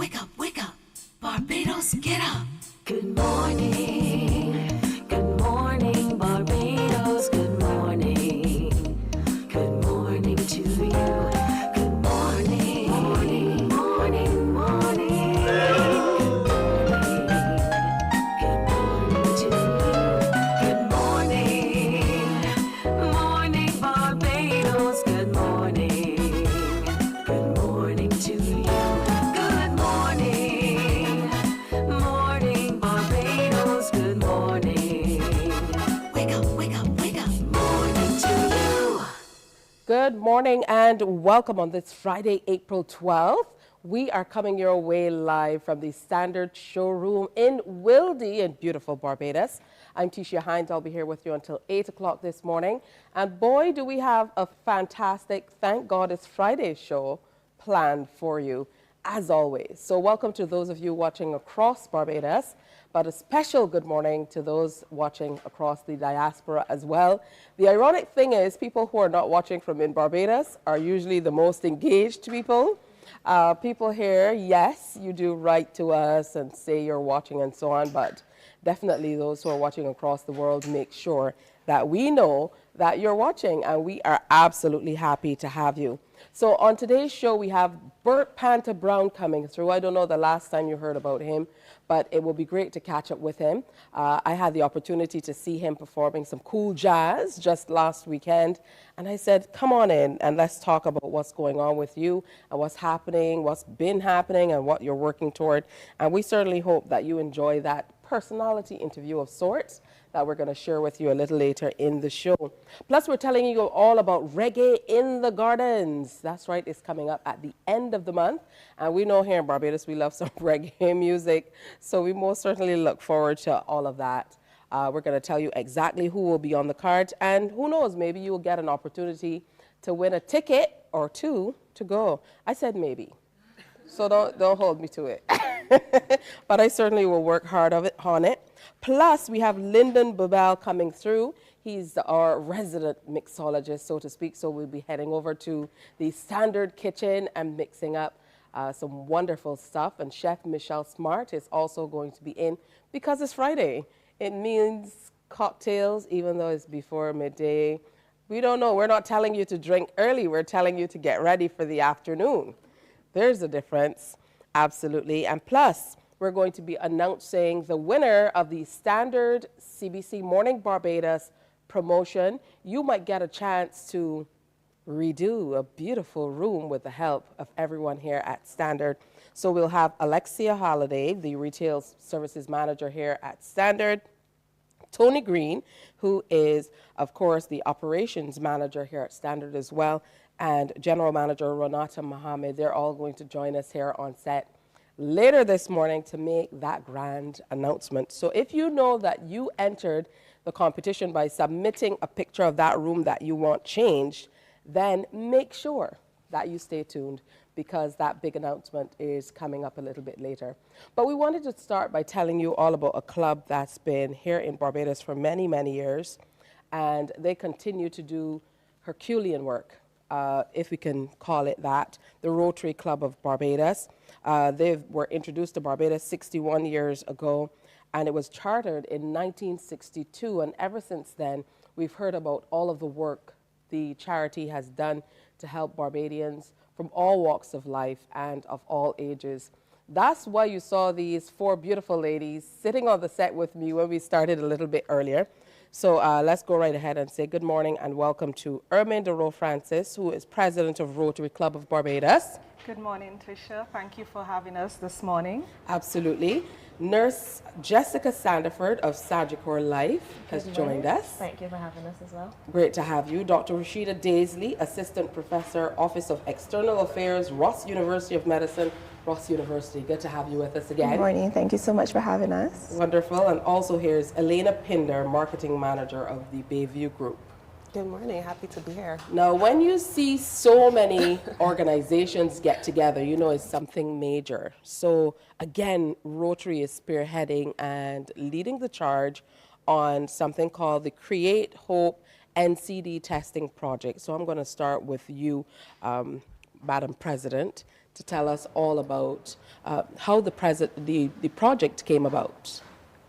Wake up, wake up. Barbados, get up. Good morning. Good morning, Barbados. Good morning. Good morning to you. Good morning. Morning, morning, morning. Good morning to you. Good morning. Morning, Barbados. Good morning. Good morning to you. Good morning. Morning, Barbados. Good morning. Wake up, wake up, wake up. Morning to you. Good morning and welcome on this Friday, April 12th. We are coming your way live from the Standard Showroom in Wildey in beautiful Barbados. I'm Tisha Hines. I'll be here with you until 8 o'clock this morning. And boy, do we have a fantastic Thank God It's Friday show planned for you, as always. So welcome to those of you watching across Barbados, but a special good morning to those watching across the diaspora as well. The ironic thing is people who are not watching from in Barbados are usually the most engaged people. People here, yes, you do write to us and say you're watching and so on, but definitely those who are watching across the world make sure that we know that you're watching, and we are absolutely happy to have you. So on today's show, we have Bert Brown coming through. I don't know the last time you heard about him, but it will be great to catch up with him. I had the opportunity to see him performing some cool jazz just last weekend, and I said, come on in and let's talk about what's going on with you and what's happening, what's been happening, and what you're working toward. And we certainly hope that you enjoy that personality interview of sorts that we're going to share with you a little later in the show. Plus, we're telling you all about Reggae in the Gardens. That's right, it's coming up at the end of the month. And we know here in Barbados we love some reggae music, so we most certainly look forward to all of that. We're going to tell you exactly who will be on the cards, and who knows, maybe you will get an opportunity to win a ticket or two to go. I said maybe, so don't hold me to it. But I certainly will work hard on it. Plus, we have Lyndon Babel coming through. He's our resident mixologist, so to speak. So we'll be heading over to the Standard Kitchen and mixing up some wonderful stuff. And Chef Michelle Smart is also going to be in because it's Friday. It means cocktails, even though it's before midday. We don't know. We're not telling you to drink early. We're telling you to get ready for the afternoon. There's a difference. Absolutely. And plus, we're going to be announcing the winner of the Standard CBC Mornin Barbados promotion. You might get a chance to redo a beautiful room with the help of everyone here at Standard. So we'll have Alexia Holliday, the Retail Services Manager here at Standard, Tony Green, who is, of course, the Operations Manager here at Standard as well, and General Manager Renata Mohammed. They're all going to join us here on set later this morning to make that grand announcement. So if you know that you entered the competition by submitting a picture of that room that you want changed, then make sure that you stay tuned, because that big announcement is coming up a little bit later. But we wanted to start by telling you all about a club that's been here in Barbados for many, many years, and they continue to do Herculean work, if we can call it that, the Rotary Club of Barbados. They were introduced to Barbados 61 years ago, and it was chartered in 1962. And ever since then, we've heard about all of the work the charity has done to help Barbadians from all walks of life and of all ages. That's why you saw these four beautiful ladies sitting on the set with me when we started a little bit earlier. So let's go right ahead and say good morning and welcome to Ermine DeRoe Francis, who is president of Rotary Club of Barbados. Good morning, Tricia. Thank you for having us this morning. Absolutely. Nurse Jessica Sandiford of Sagicor Life has joined us. Thank you for having us as well. Great to have you. Dr. Rashida Daisley, Assistant Professor, Office of External Affairs, Ross University of Medicine, Ross University. Good to have you with us again. Good morning. Thank you so much for having us. Wonderful. And also here's Elena Pinder, Marketing Manager of the Bayview Group. Good morning. Happy to be here. Now, when you see so many organizations get together, you know it's something major. So again, Rotary is spearheading and leading the charge on something called the Create Hope NCD testing project. So I'm going to start with you, Madam President, to tell us all about how the project came about.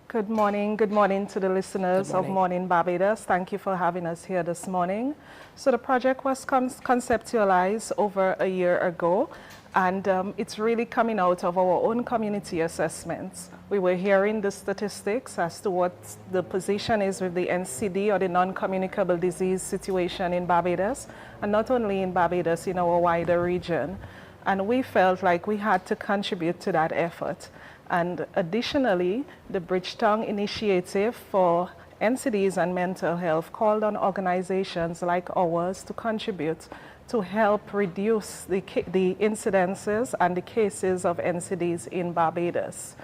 Good morning to the listeners Good of Mornin Barbados. Thank you for having us here this morning. So the project was conceptualized over a year ago, and it's really coming out of our own community assessments. We were hearing the statistics as to what the position is with the NCD, or the non-communicable disease situation in Barbados, and not only in Barbados, in our wider region. And we felt like we had to contribute to that effort. And additionally, the Bridgetown Initiative for NCDs and Mental Health called on organizations like ours to contribute to help reduce the incidences and the cases of NCDs in Barbados.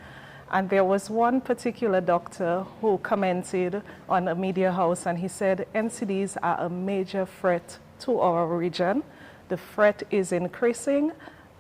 And there was one particular doctor who commented on a media house, and he said, NCDs are a major threat to our region. The threat is increasing,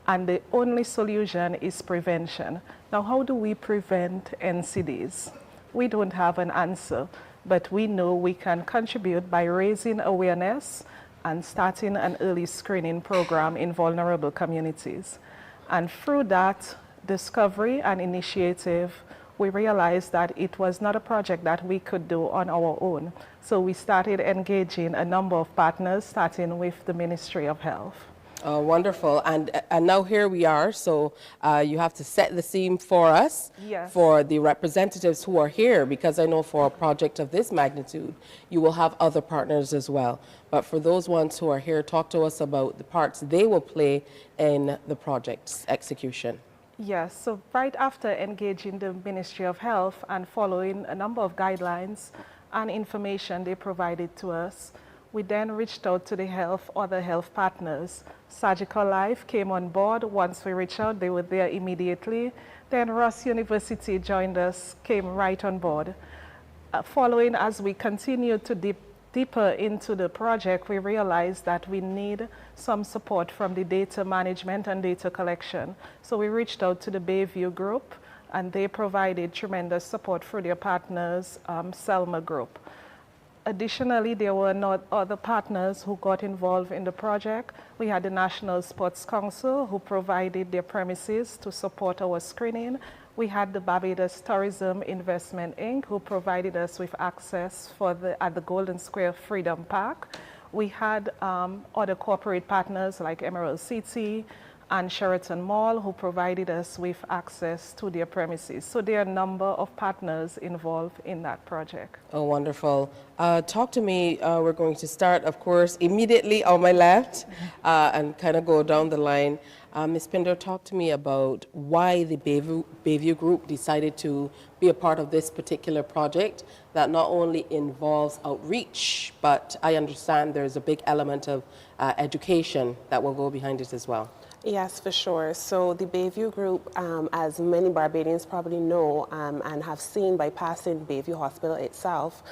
and the only solution is prevention. Now, how do we prevent NCDs? We don't have an answer, but we know we can contribute by raising awareness and starting an early screening program in vulnerable communities. And through that discovery and initiative, we realized that it was not a project that we could do on our own. So we started engaging a number of partners, starting with the Ministry of Health. Oh, wonderful. And now here we are. So you have to set the scene for us, Yes. for the representatives who are here, because I know for a project of this magnitude, you will have other partners as well. But for those ones who are here, talk to us about the parts they will play in the project's execution. Yes, so right after engaging the Ministry of Health and following a number of guidelines and information they provided to us, we then reached out to the other health partners. Surgical Life came on board. Once we reached out, they were there immediately. Then Ross University joined us, came right on board. Following, as we continued to deeper into the project, we realized that we need some support from the data management and data collection. So we reached out to the Bayview Group, and they provided tremendous support for their partners, Selma Group. Additionally, there were other partners who got involved in the project. We had the National Sports Council, who provided their premises to support our screening. We had the Barbados Tourism Investment Inc., who provided us with access at the Golden Square Freedom Park. We had other corporate partners like Emerald City and Sheraton Mall, who provided us with access to their premises. So there are a number of partners involved in that project. Oh, wonderful. Talk to me. We're going to start, of course, immediately on my left and kind of go down the line. Ms. Pinder, talk to me about why the Bayview Group decided to be a part of this particular project that not only involves outreach, but I understand there's a big element of education that will go behind it as well. Yes, for sure. So the Bayview Group, as many Barbadians probably know and have seen by passing Bayview Hospital itself,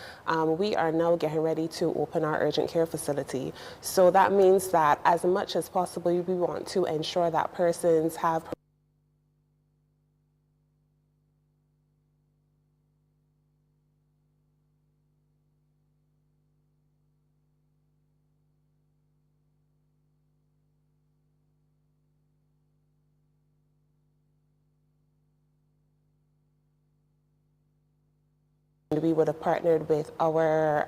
we are now getting ready to open our urgent care facility. So that means that as much as possible, we want to ensure that persons have we would have partnered with our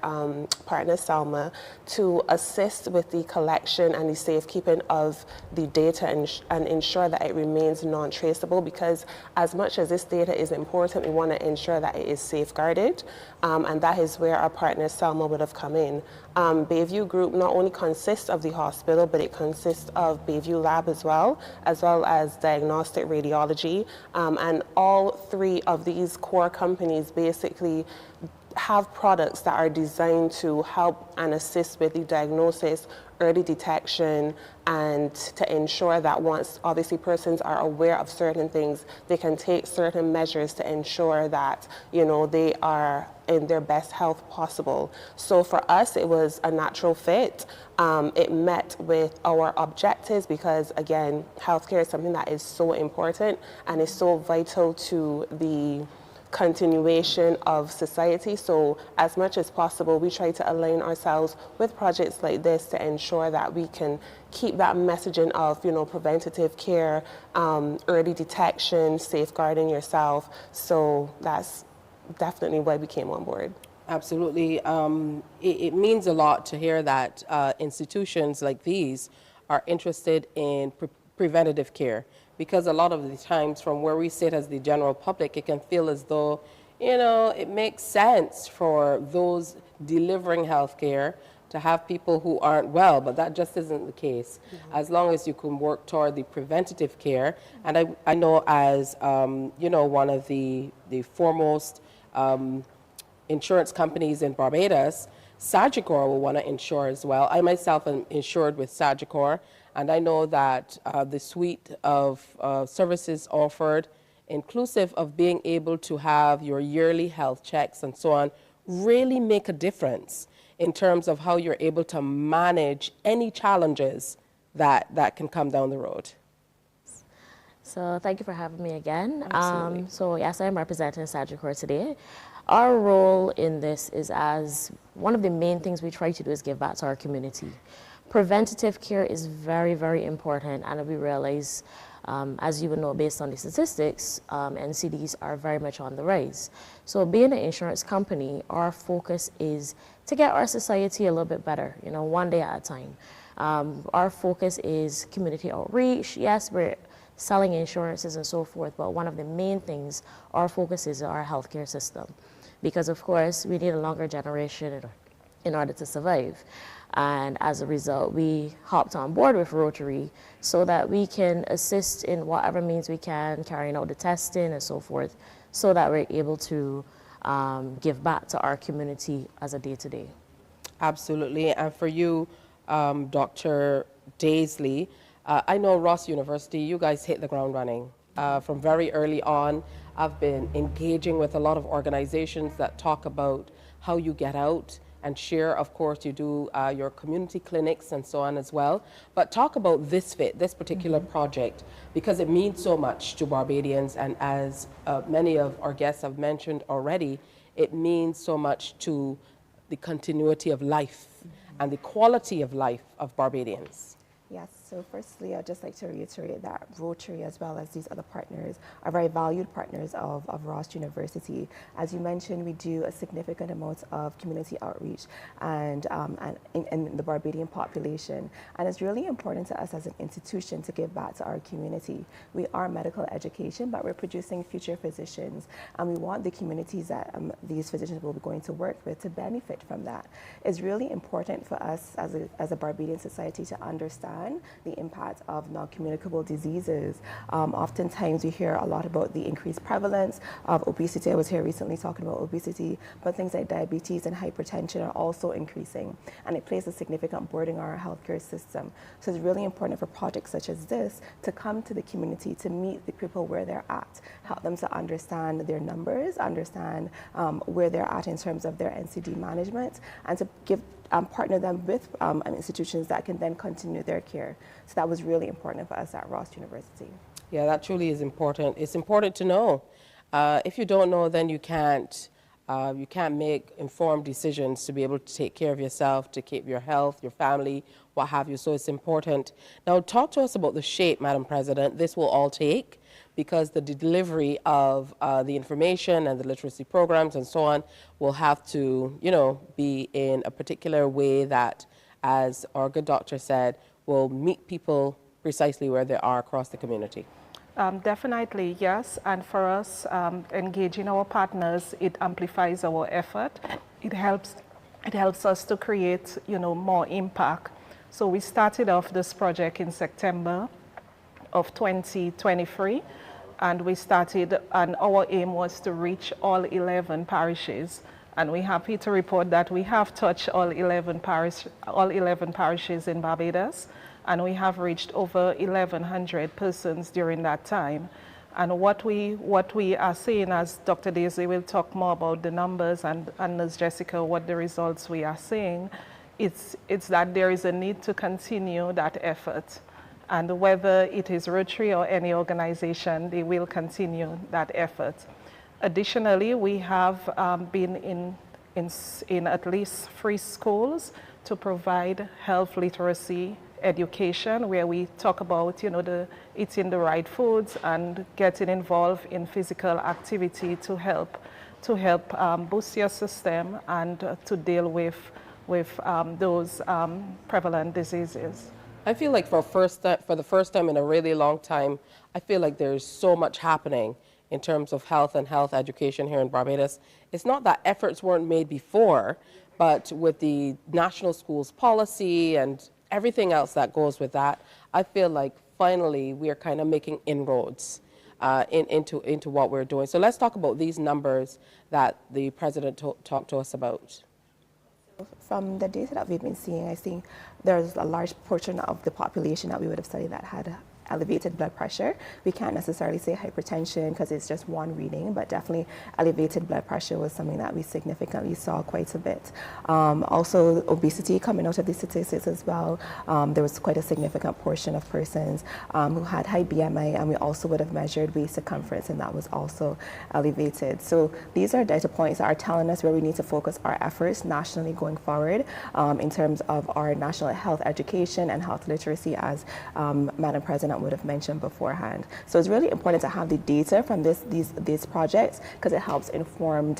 partner Selma to assist with the collection and the safekeeping of the data and ensure that it remains non-traceable, because as much as this data is important, we want to ensure that it is safeguarded, and that is where our partner Selma would have come in. Bayview Group not only consists of the hospital, but it consists of Bayview Lab as well as diagnostic radiology, and all three of these core companies basically have products that are designed to help and assist with the diagnosis, early detection, and to ensure that once obviously persons are aware of certain things, they can take certain measures to ensure that, you know, they are in their best health possible. So for us, it was a natural fit. It met with our objectives because, again, healthcare is something that is so important and is so vital to the continuation of society. So as much as possible, we try to align ourselves with projects like this to ensure that we can keep that messaging of, preventative care, early detection, safeguarding yourself. So that's definitely why we came on board. Absolutely. It means a lot to hear that institutions like these are interested in preventative care, because a lot of the times from where we sit as the general public, it can feel as though, it makes sense for those delivering health care to have people who aren't well, but that just isn't the case. As long as you can work toward the preventative care, and I know as, one of the foremost insurance companies in Barbados, Sagicor will want to insure as well. I myself am insured with Sagicor, and I know that the suite of services offered, inclusive of being able to have your yearly health checks and so on, really make a difference in terms of how you're able to manage any challenges that can come down the road. So thank you for having me again. Absolutely. So yes, I'm representing Sagicor today. Our role in this is, as one of the main things we try to do is give back to our community. Preventative care is very, very important, and we realize, as you would know based on the statistics, NCDs are very much on the rise. So being an insurance company, our focus is to get our society a little bit better, one day at a time. Our focus is community outreach. Yes, we're selling insurances and so forth, but one of the main things, our focus is our healthcare system. Because of course, we need a longer generation in order to survive. And as a result, we hopped on board with Rotary so that we can assist in whatever means we can, carrying out the testing and so forth, so that we're able to give back to our community as a day-to-day. Absolutely. And for you, Dr. Daisley, I know Ross University, you guys hit the ground running. From very early on, I've been engaging with a lot of organizations that talk about how you get out and share. Of course, you do your community clinics and so on as well. But talk about this particular project, because it means so much to Barbadians. And as many of our guests have mentioned already, it means so much to the continuity of life and the quality of life of Barbadians. Yes, so firstly, I'd just like to reiterate that Rotary, as well as these other partners, are very valued partners of Ross University. As you mentioned, we do a significant amount of community outreach and in the Barbadian population. And it's really important to us as an institution to give back to our community. We are medical education, but we're producing future physicians. And we want the communities that these physicians will be going to work with to benefit from that. It's really important for us as a Barbadian society to understand the impact of non-communicable diseases. Oftentimes we hear a lot about the increased prevalence of obesity. I was here recently talking about obesity, but things like diabetes and hypertension are also increasing, and it plays a significant burden on our healthcare system. So it's really important for projects such as this to come to the community, to meet the people where they're at, help them to understand their numbers, understand where they're at in terms of their NCD management, and to partner them with institutions that can then continue their care. So that was really important for us at Ross University. Yeah, that truly is important. It's important to know. If you don't know, then you can't make informed decisions to be able to take care of yourself, to keep your health, your family, what have you. So it's important. Now, talk to us about the shape, Madam President, this will all take, because the delivery of the information and the literacy programs and so on will have to, be in a particular way that, as our good doctor said, will meet people precisely where they are across the community. Definitely, yes. And for us, engaging our partners, it amplifies our effort. It helps us to create, more impact. So we started off this project in September of 2023, and we started, and our aim was to reach all 11 parishes. And we're happy to report that we have touched all 11 parishes in Barbados, and we have reached over 1,100 persons during that time. And what we are seeing, as Dr. Daisy will talk more about the numbers, and Nurse Jessica, what the results we are seeing, it's that there is a need to continue that effort. And whether it is Rotary or any organization, they will continue that effort. Additionally, we have been in at least 3 schools to provide health literacy education, where we talk about, eating the right foods and getting involved in physical activity to help boost your system and to deal with those prevalent diseases. I feel like for the first time in a really long time, I feel like there's so much happening in terms of health and health education here in Barbados. It's not that efforts weren't made before, but with the national schools policy and everything else that goes with that, I feel like finally we are kind of making inroads into what we're doing. So let's talk about these numbers that the president talked to us about. From the data that we've been seeing, I think there's a large portion of the population that we would have studied that had elevated blood pressure. We can't necessarily say hypertension because it's just one reading, but definitely elevated blood pressure was something that we significantly saw quite a bit. Also, obesity coming out of these statistics as well. There was quite a significant portion of persons who had high BMI, and we also would have measured waist circumference, and that was also elevated. So these are data points that are telling us where we need to focus our efforts nationally going forward in terms of our national health education and health literacy, as Madam President would have mentioned beforehand. So it's really important to have the data from these projects, because it helps inform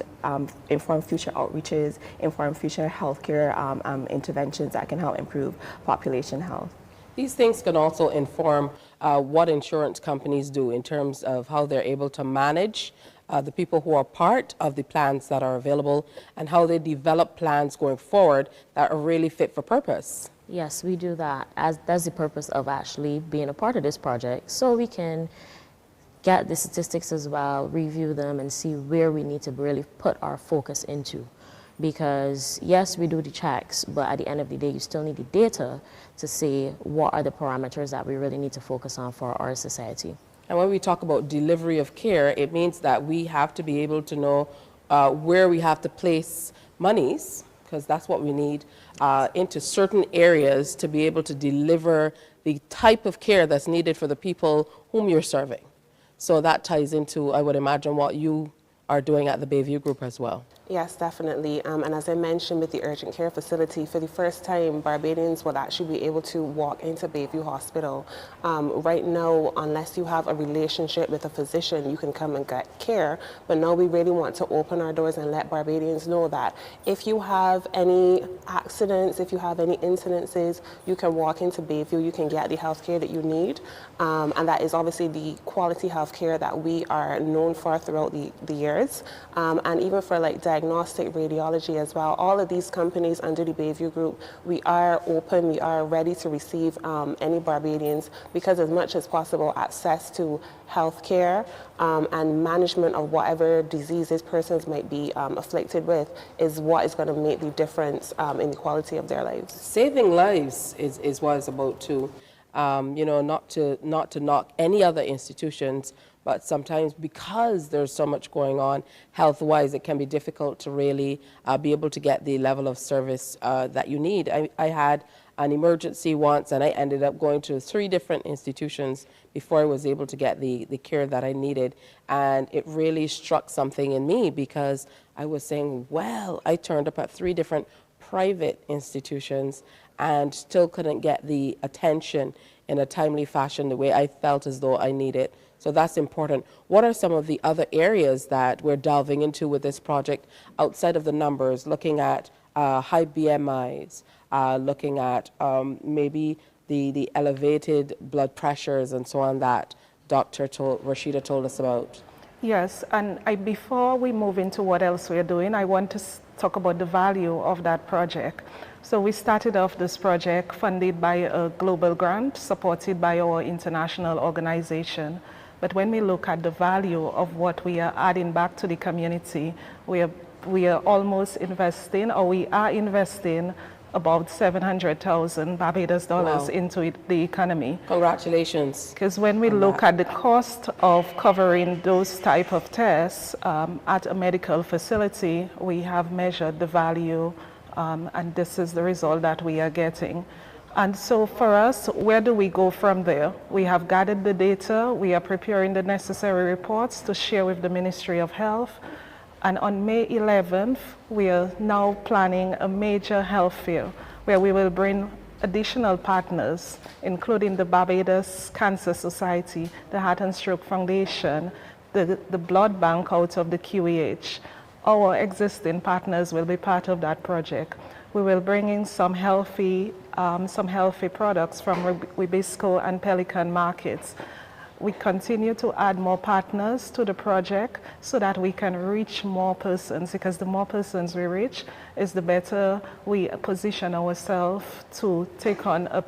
future outreaches, inform future healthcare interventions that can help improve population health. These things can also inform what insurance companies do in terms of how they're able to manage the people who are part of the plans that are available, and how they develop plans going forward that are really fit for purpose. Yes, we do that. That's the purpose of actually being a part of this project, so we can get the statistics as well, review them, and see where we need to really put our focus into. Because yes, we do the checks, but at the end of the day, you still need the data to see what are the parameters that we really need to focus on for our society. And when we talk about delivery of care, it means that we have to be able to know where we have to place monies, because that's what we need, into certain areas to be able to deliver the type of care that's needed for the people whom you're serving. So that ties into, I would imagine, what you are doing at the Bayview Group as well. Yes, definitely. And as I mentioned with the urgent care facility, for the first time, Barbadians will actually be able to walk into Bayview Hospital. Right now, unless you have a relationship with a physician, you can come and get care. But now we really want to open our doors and let Barbadians know that if you have any accidents, if you have any incidences, you can walk into Bayview, you can get the health care that you need. And that is obviously the quality health care that we are known for throughout the years. And even for like diagnostic radiology as well. All of these companies under the Bayview Group, we are open, we are ready to receive any Barbadians, because as much as possible, access to health care and management of whatever diseases persons might be afflicted with is what is going to make the difference in the quality of their lives. Saving lives is what it's about too. Not to knock any other institutions, but sometimes because there's so much going on health-wise, it can be difficult to really be able to get the level of service that you need. I had an emergency once, and I ended up going to 3 different institutions before I was able to get the care that I needed. And it really struck something in me, because I was saying, well, I turned up at 3 different private institutions and still couldn't get the attention in a timely fashion the way I felt as though I needed. So that's important. What are some of the other areas that we're delving into with this project outside of the numbers, looking at high BMIs, looking at maybe the elevated blood pressures and so on that Rashida told us about? Yes, and before we move into what else we're doing, I want to talk about the value of that project. So we started off this project funded by a global grant supported by our international organization. But when we look at the value of what we are adding back to the community, we are almost investing, or we are investing about 700,000 Barbados dollars into the economy. Congratulations. Because when we look at the cost of covering those type of tests at a medical facility, we have measured the value, and this is the result that we are getting. And so for us, where do we go from there? We have gathered the data, we are preparing the necessary reports to share with the Ministry of Health. And on May 11th, we are now planning a major health fair where we will bring additional partners, including the Barbados Cancer Society, the Heart and Stroke Foundation, the blood bank out of the QEH. Our existing partners will be part of that project. We will bring in some healthy products from Wibisco and Pelican markets. We continue to add more partners to the project so that we can reach more persons, because the more persons we reach is the better we position ourselves to take on the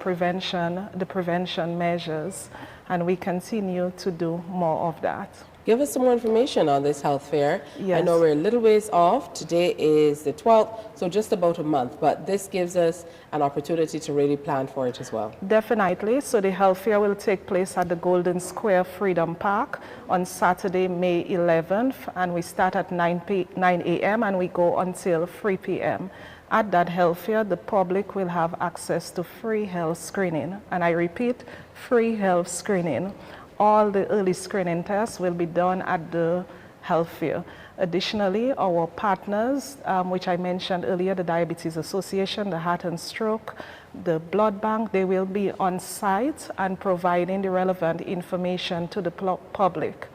prevention measures, and we continue to do more of that. Give us some more information on this health fair. Yes. I know we're a little ways off. Today is the 12th, so just about a month, but this gives us an opportunity to really plan for it as well. Definitely. So the health fair will take place at the Golden Square Freedom Park on Saturday, May 11th, and we start at 9 a.m. and we go until 3 p.m. At that health fair, the public will have access to free health screening, and I repeat, free health screening. All the early screening tests will be done at the health fair. Additionally, our partners, which I mentioned earlier, the Diabetes Association, the Heart and Stroke, the Blood Bank, they will be on site and providing the relevant information to the public.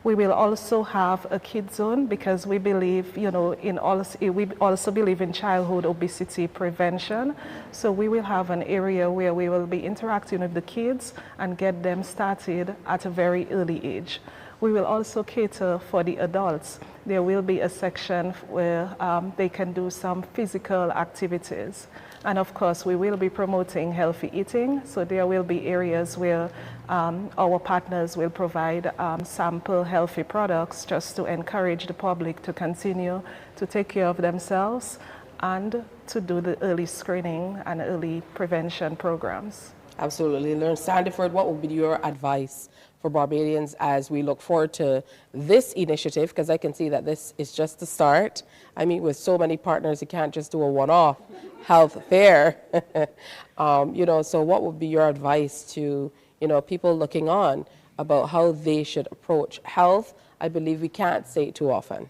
We will also have a kid zone because we believe, we also believe in childhood obesity prevention. So we will have an area where we will be interacting with the kids and get them started at a very early age. We will also cater for the adults. There will be a section where they can do some physical activities. And of course, we will be promoting healthy eating. So there will be areas where our partners will provide sample healthy products just to encourage the public to continue to take care of themselves and to do the early screening and early prevention programs. Absolutely. Learn Sandiford, what would be your advice for Barbadians as we look forward to this initiative? Because I can see that this is just the start. I mean, with so many partners, you can't just do a one-off health fair. So what would be your advice to people looking on about how they should approach health? I believe we can't say it too often.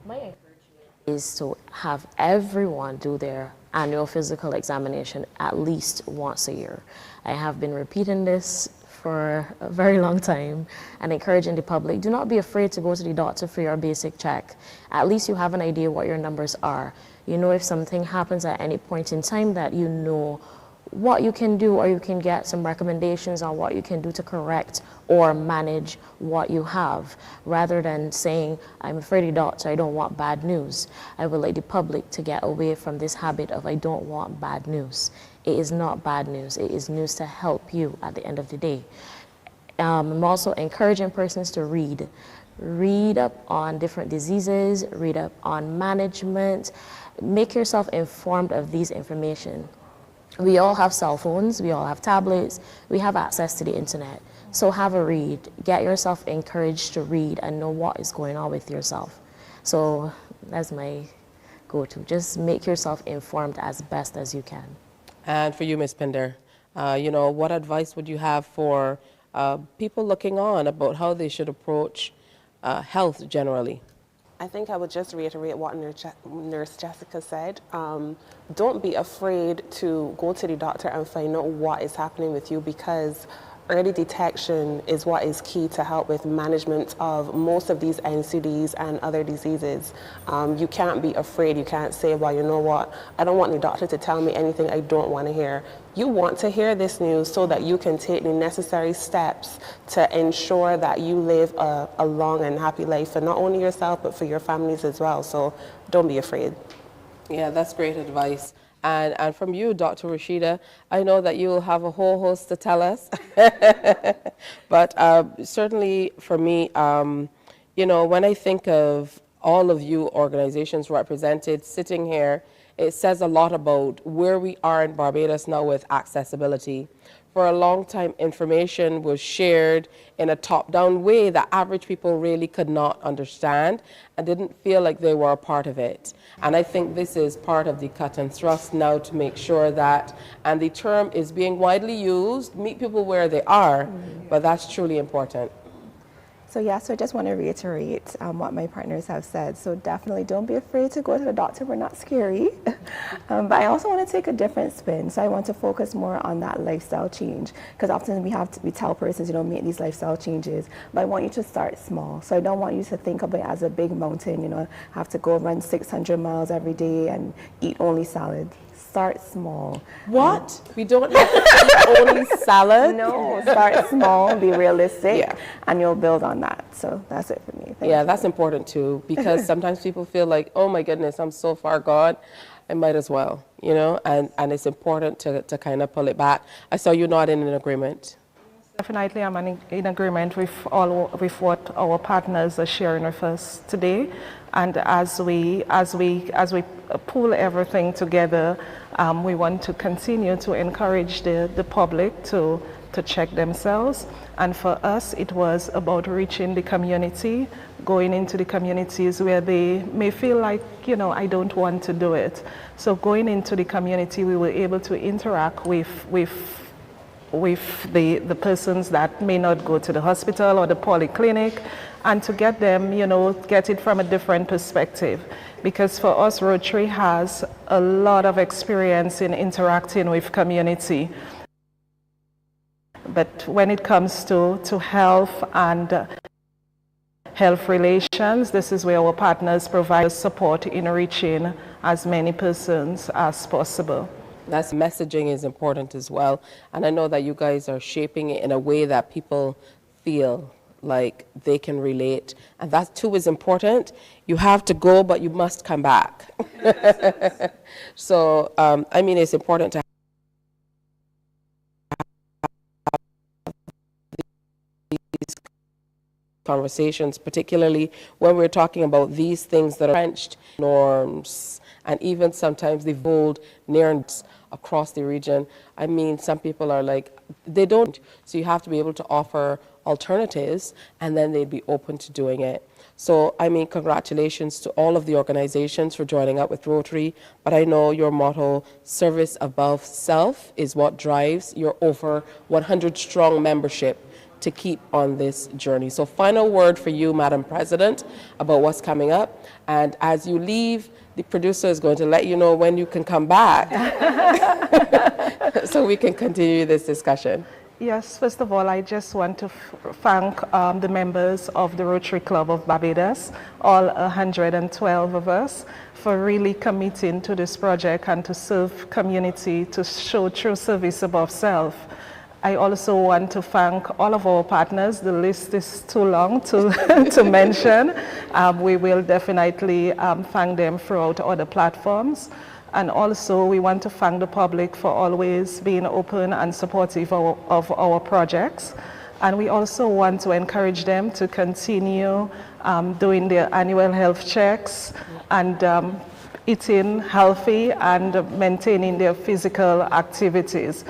My encouragement is to have everyone do their annual physical examination at least once a year. I have been repeating this for a very long time and encouraging the public, do not be afraid to go to the doctor for your basic check. At least you have an idea what your numbers are. You know if something happens at any point in time that you know what you can do, or you can get some recommendations on what you can do to correct or manage what you have, rather than saying, I'm afraid of doctor, I don't want bad news. I would like the public to get away from this habit of I don't want bad news. It is not bad news, it is news to help you at the end of the day. I'm also encouraging persons to read. Read up on different diseases, read up on management, make yourself informed of these information. We all have cell phones, we all have tablets, we have access to the internet. So have a read, get yourself encouraged to read and know what is going on with yourself. So that's my go-to, just make yourself informed as best as you can. And for you, Ms. Pinder, what advice would you have for people looking on about how they should approach health generally? I think I would just reiterate what Nurse Jessica said. Don't be afraid to go to the doctor and find out what is happening with you, because early detection is what is key to help with management of most of these NCDs and other diseases. You can't be afraid. You can't say, well, you know what, I don't want the doctor to tell me anything I don't want to hear. You want to hear this news so that you can take the necessary steps to ensure that you live a long and happy life for not only yourself, but for your families as well. So don't be afraid. Yeah, that's great advice. And from you, Dr. Rashida, I know that you will have a whole host to tell us. But certainly for me, when I think of all of you organizations represented sitting here, it says a lot about where we are in Barbados now with accessibility. for a long time, information was shared in a top-down way that average people really could not understand and didn't feel like they were a part of it. And I think this is part of the cut and thrust now to make sure that, and the term is being widely used, meet people where they are, but that's truly important. So yeah, so I just want to reiterate what my partners have said. So definitely don't be afraid to go to the doctor. We're not scary. But I also want to take a different spin. So I want to focus more on that lifestyle change, because often we tell persons, make these lifestyle changes, but I want you to start small. So I don't want you to think of it as a big mountain, have to go run 600 miles every day and eat only salad. Start small. What? We don't have to eat only salad? No, start small, be realistic, and you'll build on that. So that's it for me. Thank you. That's important too, because sometimes people feel like, oh my goodness, I'm so far gone, I might as well, and it's important to kind of pull it back. I saw you nodding in agreement. Definitely, I'm in agreement with what our partners are sharing with us today. And as we pull everything together, we want to continue to encourage the public to check themselves. And for us, it was about reaching the community, going into the communities where they may feel like, I don't want to do it. So going into the community, we were able to interact with the persons that may not go to the hospital or the polyclinic, and to get them, get it from a different perspective. Because for us, Rotary has a lot of experience in interacting with community. But when it comes to health and health relations, this is where our partners provide support in reaching as many persons as possible. That messaging is important as well. And I know that you guys are shaping it in a way that people feel like they can relate. And that too is important. You have to go, but you must come back. So, it's important to have these conversations, particularly when we're talking about these things that are entrenched norms, and even sometimes the bold norms across the region. Some people are like, they don't. So you have to be able to offer alternatives, and then they'd be open to doing it. So, congratulations to all of the organizations for joining up with Rotary, but I know your motto, service above self, is what drives your over 100 strong membership to keep on this journey. So final word for you, Madam President, about what's coming up. And as you leave, the producer is going to let you know when you can come back so we can continue this discussion. Yes, first of all, I just want to thank the members of the Rotary Club of Barbados, all 112 of us, for really committing to this project and to serve community, to show true service above self. I also want to thank all of our partners. The list is too long to mention. We will definitely thank them throughout other platforms. And also, we want to thank the public for always being open and supportive of our projects. And we also want to encourage them to continue doing their annual health checks and eating healthy and maintaining their physical activities.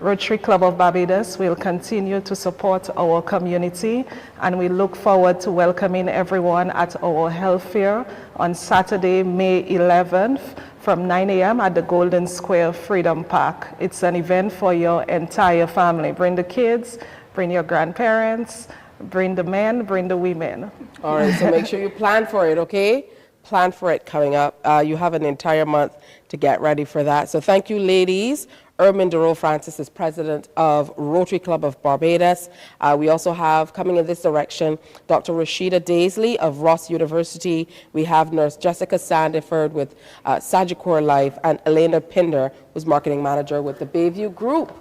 Rotary Club of Barbados will continue to support our community, and we look forward to welcoming everyone at our health fair on Saturday, May 11th from 9 a.m. at the Golden Square Freedom Park. It's an event for your entire family. Bring the kids, bring your grandparents, bring the men, bring the women. All right, so make sure you plan for it, okay? Plan for it coming up. You have an entire month to get ready for that. So thank you, ladies. Ermin Duro Francis is president of Rotary Club of Barbados. We also have, coming in this direction, Dr. Rashida Daisley of Ross University. We have Nurse Jessica Sandiford with Sagicor Life, and Elena Pinder, who's marketing manager with the Bayview Group.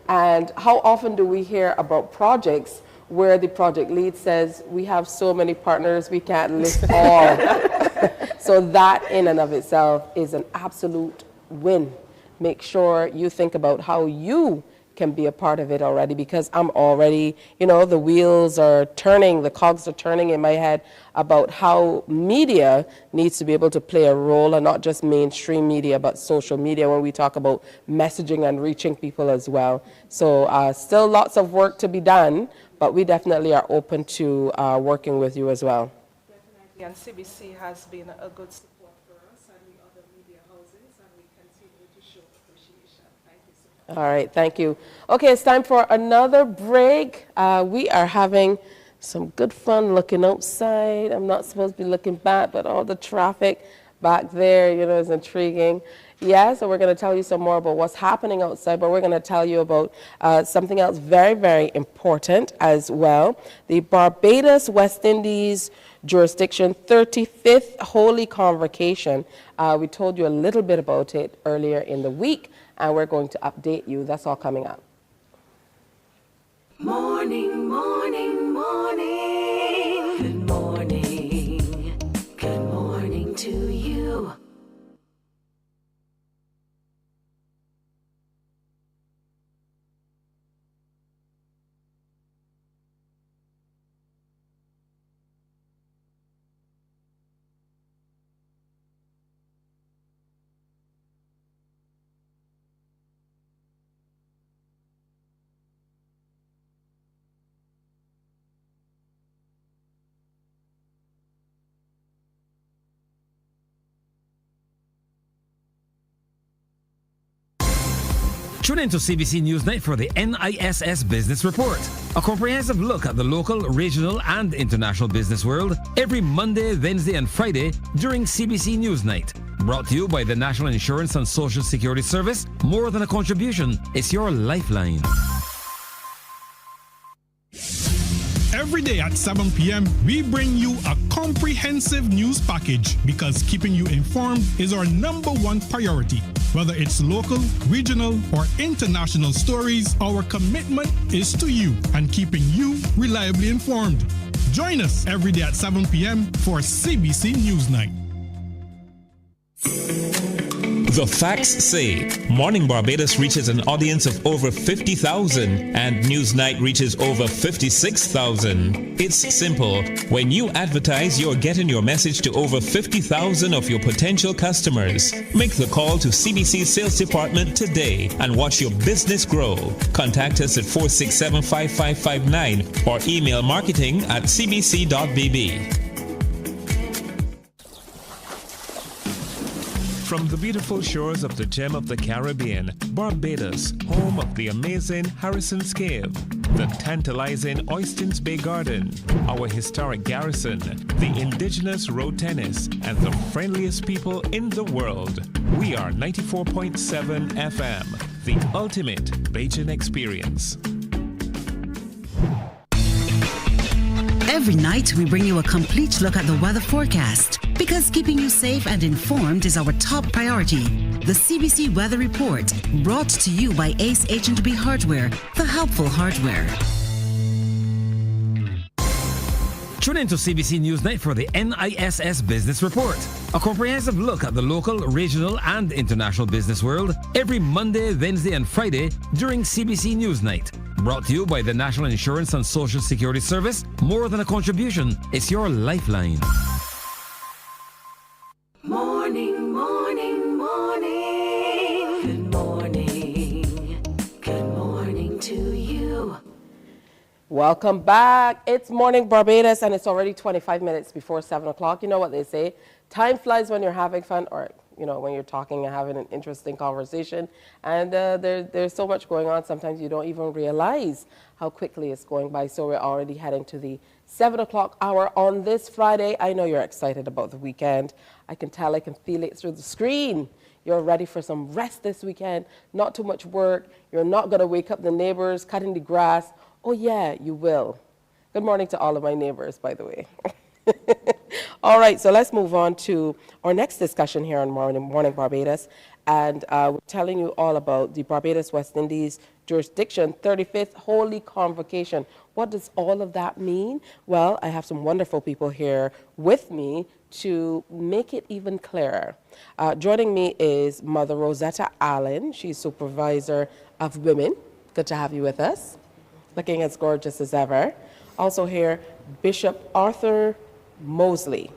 And how often do we hear about projects where the project lead says, we have so many partners, we can't list all. So that in and of itself is an absolute win. Make sure you think about how you can be a part of it already, because I'm already, you know, the wheels are turning, the cogs are turning in my head about how media needs to be able to play a role, and not just mainstream media, but social media when we talk about messaging and reaching people as well. So still lots of work to be done, but we definitely are open to working with you as well. Definitely, and CBC has been a good support for us and the other media houses, and we continue to show appreciation. Thank you so much. All right, thank you. Okay, it's time for another break. We are having some good fun looking outside. I'm not supposed to be looking back, but all the traffic back there, you know, is intriguing. Yeah, so we're going to tell you some more about what's happening outside, but we're going to tell you about something else very, very important as well. The Barbados West Indies Jurisdiction 35th Holy Convocation. We told you a little bit about it earlier in the week, and we're going to update you. That's all coming up. Morning, morning, morning. Good morning. Good morning to you. Tune in to CBC Newsnight for the NISS Business Report, a comprehensive look at the local, regional, and international business world every Monday, Wednesday, and Friday during CBC Newsnight. Brought to you by the National Insurance and Social Security Service. More than a contribution, it's your lifeline. Every day at 7 p.m., we bring you a comprehensive news package, because keeping you informed is our #1 priority. Whether it's local, regional, or international stories, our commitment is to you and keeping you reliably informed. Join us every day at 7 p.m. for CBC Newsnight. The facts say Morning Barbados reaches an audience of over 50,000 and Newsnight reaches over 56,000. It's simple. When you advertise, you're getting your message to over 50,000 of your potential customers. Make the call to CBC Sales Department today and watch your business grow. Contact us at 467-5559 or email marketing@cbc.bb. From the beautiful shores of the gem of the Caribbean, Barbados, home of the amazing Harrison's Cave, the tantalizing Oystins Bay Garden, our historic garrison, the indigenous road tennis, and the friendliest people in the world. We are 94.7 FM, the ultimate Bajan experience. Every night, we bring you a complete look at the weather forecast, because keeping you safe and informed is our top priority. The CBC Weather Report, brought to you by Ace H&B Hardware, the helpful hardware. Tune in to CBC Newsnight for the NISS Business Report, a comprehensive look at the local, regional, and international business world every Monday, Wednesday, and Friday during CBC Newsnight. Brought to you by the National Insurance and Social Security Service. More than a contribution, it's your lifeline. Morning, morning, morning. Good morning. Good morning to you. Welcome back. It's Morning Barbados, and it's already 25 minutes before 7 o'clock. You know what they say, time flies when you're having fun, or you know, when you're talking and having an interesting conversation. And there's so much going on, sometimes you don't even realize how quickly it's going by. So we're already heading to the 7 o'clock hour on this Friday. I know you're excited about the weekend. I can tell, I can feel it through the screen. You're ready for some rest this weekend, not too much work. You're not going to wake up the neighbors cutting the grass. Oh yeah, you will. Good morning to all of my neighbors, by the way. All right, so let's move on to our next discussion here on Morning Barbados. And we're telling you all about the Barbados West Indies Jurisdiction 35th Holy Convocation. What does all of that mean? Well, I have some wonderful people here with me to make it even clearer. Joining me is Mother Rosetta Allen. She's Supervisor of Women good to have you with us. Looking as gorgeous as ever. Also here, Bishop Arthur Mosley.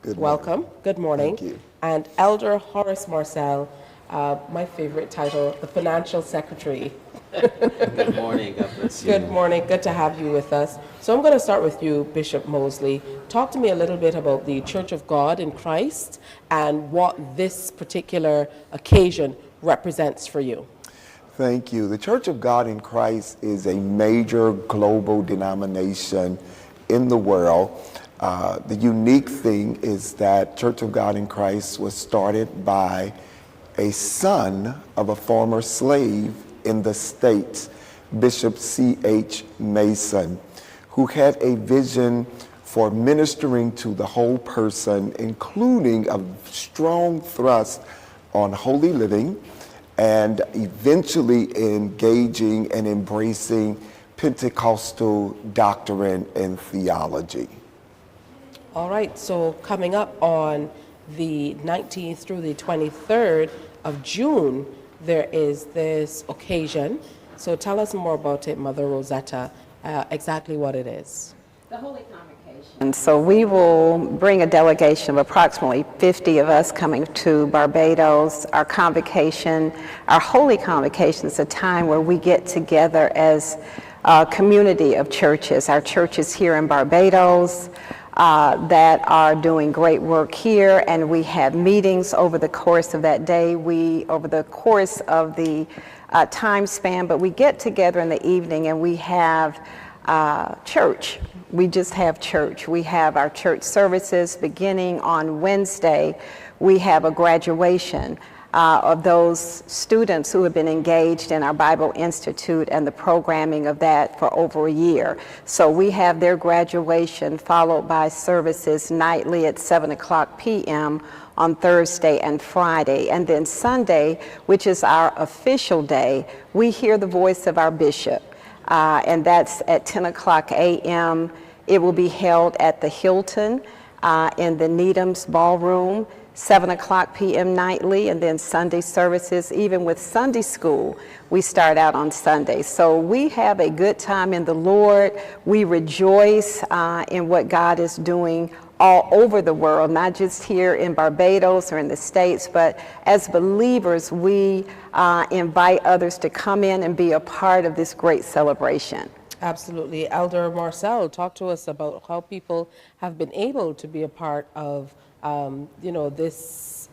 Good Welcome. morning. Good morning. Thank you. And Elder Horace Marcel, my favorite title, the Financial Secretary. Good morning. God bless you. Good morning. Good to have you with us. So I'm going to start with you, Bishop Mosley. Talk to me a little bit about the Church of God in Christ and what this particular occasion represents for you. Thank you. The Church of God in Christ is a major global denomination in the world. The unique thing is that Church of God in Christ was started by a son of a former slave in the States, Bishop C.H. Mason, who had a vision for ministering to the whole person, including a strong thrust on holy living and eventually engaging and embracing Pentecostal doctrine and theology. All right, so coming up on the 19th through the 23rd of June, there is this occasion. So tell us more about it, Mother Rosetta, exactly what it is. The Holy Convocation. And so we will bring a delegation of approximately 50 of us coming to Barbados. Our convocation, our Holy Convocation, is a time where we get together as a community of churches. Our churches here in Barbados that are doing great work here, and we have meetings over the course of that day. Over the course of the time span, but we get together in the evening and we have church. We just have church. We have our church services beginning on Wednesday. We have a graduation of those students who have been engaged in our Bible Institute and the programming of that for over a year. So we have their graduation followed by services nightly at 7:00 p.m. on Thursday and Friday. And then Sunday, which is our official day, we hear the voice of our bishop. And that's at 10:00 a.m. It will be held at the Hilton in the Needham's Ballroom, 7:00 p.m. nightly, and then Sunday services. Even with Sunday school, we start out on Sunday. So we have a good time in the Lord. We rejoice in what God is doing all over the world, not just here in Barbados or in the States, but as believers, we invite others to come in and be a part of this great celebration. Absolutely. Elder Marcel, talk to us about how people have been able to be a part of this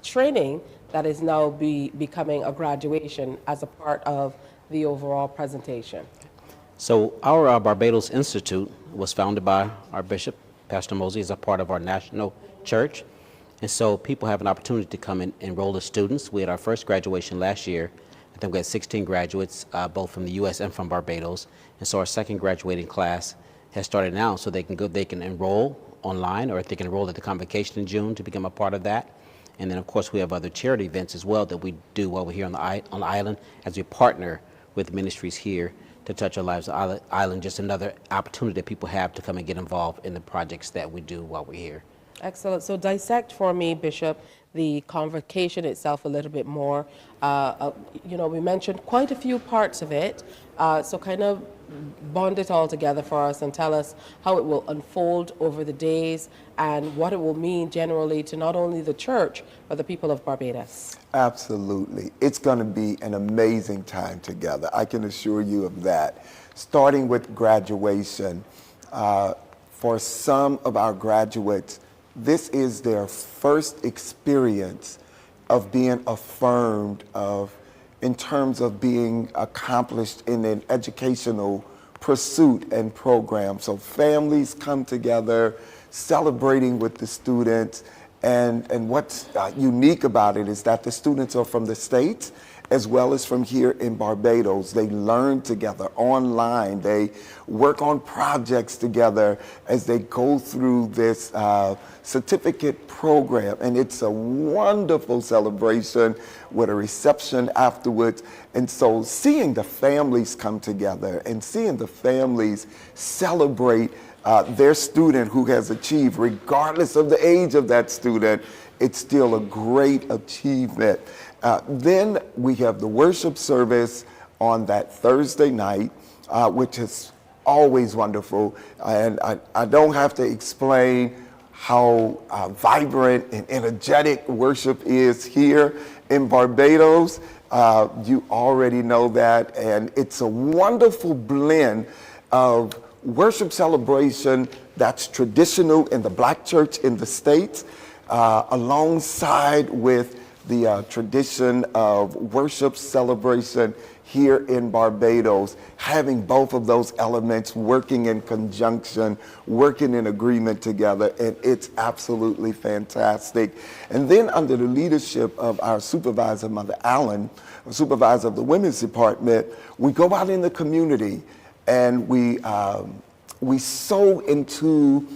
training that is now becoming a graduation as a part of the overall presentation. So our Barbados Institute was founded by our bishop, Pastor Mosley, as a part of our national church. And so people have an opportunity to come and enroll as students. We had our first graduation last year. I think we had 16 graduates, both from the U.S. and from Barbados. And so our second graduating class has started now, so they can enroll online, or if they can enroll at the Convocation in June to become a part of that. And then, of course, we have other charity events as well that we do while we're here on the island, as we partner with ministries here to touch our lives on the island. Just another opportunity that people have to come and get involved in the projects that we do while we're here. Excellent. So dissect for me, Bishop, the convocation itself a little bit more. We mentioned quite a few parts of it. So kind of bond it all together for us and tell us how it will unfold over the days and what it will mean generally to not only the church, but the people of Barbados. Absolutely. It's going to be an amazing time together. I can assure you of that. Starting with graduation, for some of our graduates, this is their first experience of being affirmed in terms of being accomplished in an educational pursuit and program. So families come together celebrating with the students, and what's unique about it is that the students are from the States as well as from here in Barbados. They learn together online. They work on projects together as they go through this certificate program. And it's a wonderful celebration with a reception afterwards. And so seeing the families come together and seeing the families celebrate their student who has achieved, regardless of the age of that student, it's still a great achievement. Then we have the worship service on that Thursday night, which is always wonderful. And I don't have to explain how vibrant and energetic worship is here in Barbados. You already know that. And it's a wonderful blend of worship celebration that's traditional in the Black church in the States, alongside with the tradition of worship celebration here in Barbados, having both of those elements working in conjunction, working in agreement together, and it's absolutely fantastic. And then under the leadership of our supervisor, Mother Allen, supervisor of the Women's Department, we go out in the community and we sow into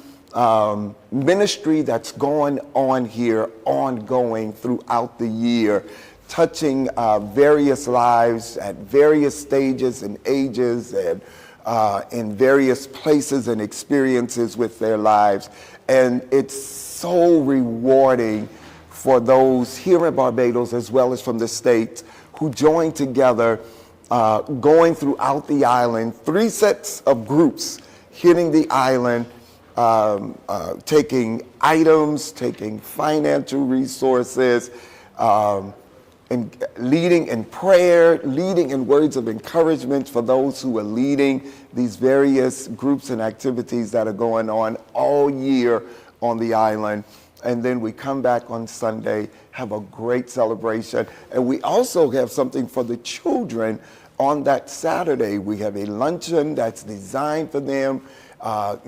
ministry that's going on here, ongoing throughout the year, touching various lives at various stages and ages and in various places and experiences with their lives. And it's so rewarding for those here in Barbados as well as from the States who join together, going throughout the island, 3 sets of groups hitting the island, taking items, taking financial resources, and leading in prayer, leading in words of encouragement for those who are leading these various groups and activities that are going on all year on the island. And then we come back on Sunday, have a great celebration. And we also have something for the children on that Saturday. We have a luncheon that's designed for them,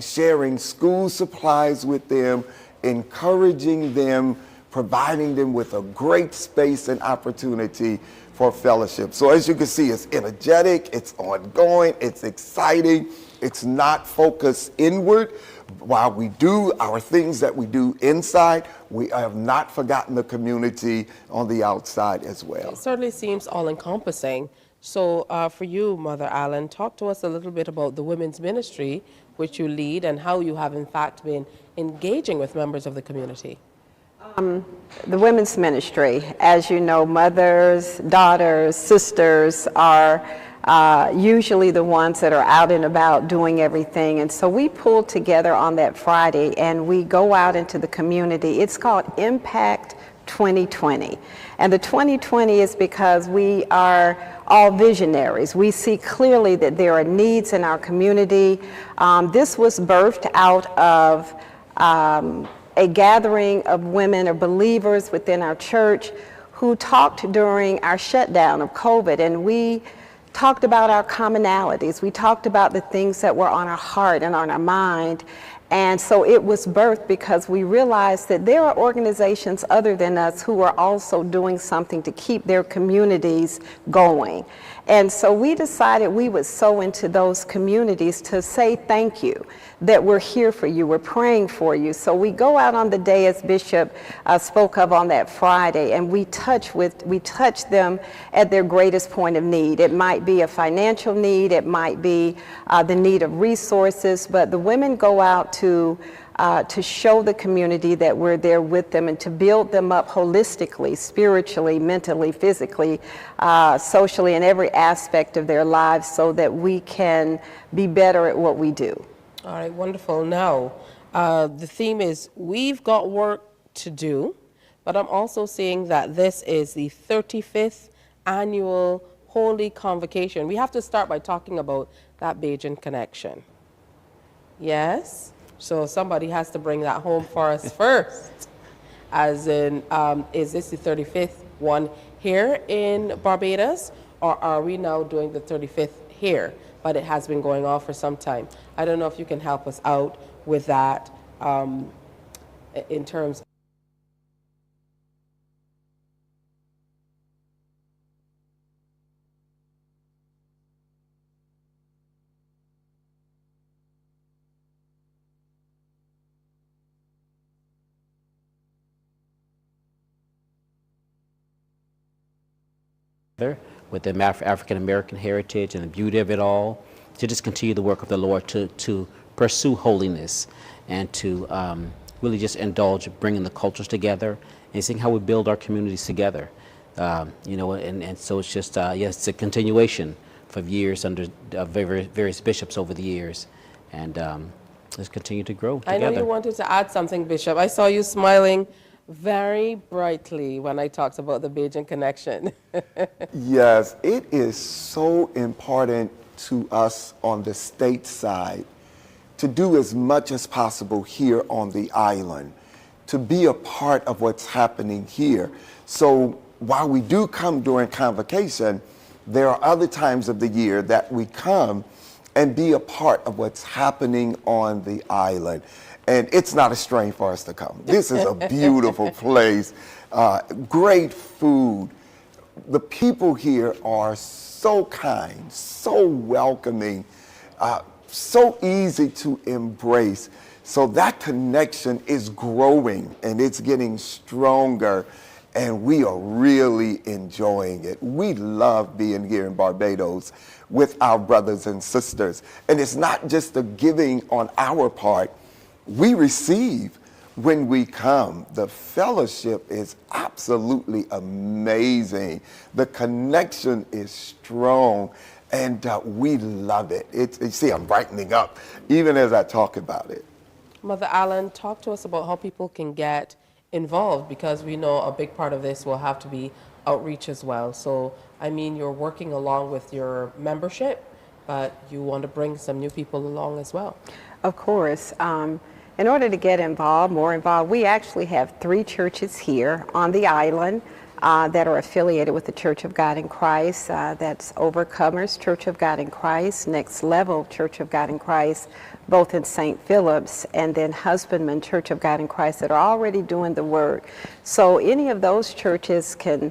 sharing school supplies with them, encouraging them, providing them with a great space and opportunity for fellowship. So as you can see, it's energetic, it's ongoing, it's exciting, it's not focused inward. While we do our things that we do inside, we have not forgotten the community on the outside as well. It certainly seems all-encompassing. So for you, Mother Allen, talk to us a little bit about the women's ministry, which you lead, and how you have in fact been engaging with members of the community. The women's ministry, as you know, mothers, daughters, sisters are usually the ones that are out and about doing everything. And so we pull together on that Friday and we go out into the community. It's called Impact 2020. And the 2020 is because we are all visionaries. We see clearly that there are needs in our community. This was birthed out of a gathering of women or believers within our church who talked during our shutdown of COVID, and we talked about our commonalities. We talked about the things that were on our heart and on our mind. And so it was birthed because we realized that there are organizations other than us who are also doing something to keep their communities going. And so we decided we would sow into those communities to say thank you, that we're here for you, we're praying for you. So we go out on the day, as Bishop spoke of on that Friday, and we touch them at their greatest point of need. It might be a financial need, it might be the need of resources, but the women go out to show the community that we're there with them and to build them up holistically, spiritually, mentally, physically, socially, in every aspect of their lives so that we can be better at what we do. All right, wonderful. Now, the theme is we've got work to do, but I'm also seeing that this is the 35th annual Holy Convocation. We have to start by talking about that Bajan connection. Yes? So somebody has to bring that home for us first. As in, is this the 35th one here in Barbados, or are we now doing the 35th here? But it has been going on for some time. I don't know if you can help us out with that in terms of with the African American heritage and the beauty of it all, to just continue the work of the Lord, to pursue holiness and to really just indulge bringing the cultures together and seeing how we build our communities together. You know, and so it's just, yes, it's a continuation for years under various bishops over the years. And let's continue to grow together. I know you wanted to add something, Bishop. I saw you smiling very brightly when I talked about the Beijing connection. Yes, it is so important to us on the state side to do as much as possible here on the island, to be a part of what's happening here. So while we do come during Convocation, there are other times of the year that we come and be a part of what's happening on the island. And it's not a strain for us to come. This is a beautiful place, great food. The people here are so kind, so welcoming, so easy to embrace. So that connection is growing and it's getting stronger, and we are really enjoying it. We love being here in Barbados with our brothers and sisters. And it's not just the giving on our part. We receive when we come. The fellowship is absolutely amazing. The connection is strong, and we love it. You see, I'm brightening up even as I talk about it. Mother Allen, talk to us about how people can get involved, because we know a big part of this will have to be outreach as well. So, I mean, you're working along with your membership, but you want to bring some new people along as well. Of course. In order to get more involved, we actually have 3 churches here on the island that are affiliated with the Church of God in Christ. That's Overcomers Church of God in Christ, Next Level Church of God in Christ, both in St. Philip's, and then Husbandman Church of God in Christ that are already doing the work. So any of those churches can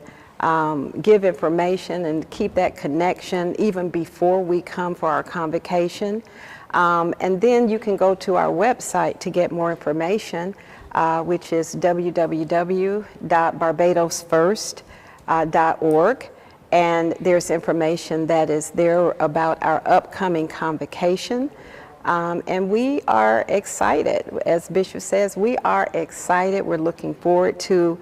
give information and keep that connection even before we come for our convocation. And then you can go to our website to get more information, which is www.barbadosfirst.org. And there's information that is there about our upcoming convocation. And we are excited. As Bishop says, we are excited. We're looking forward to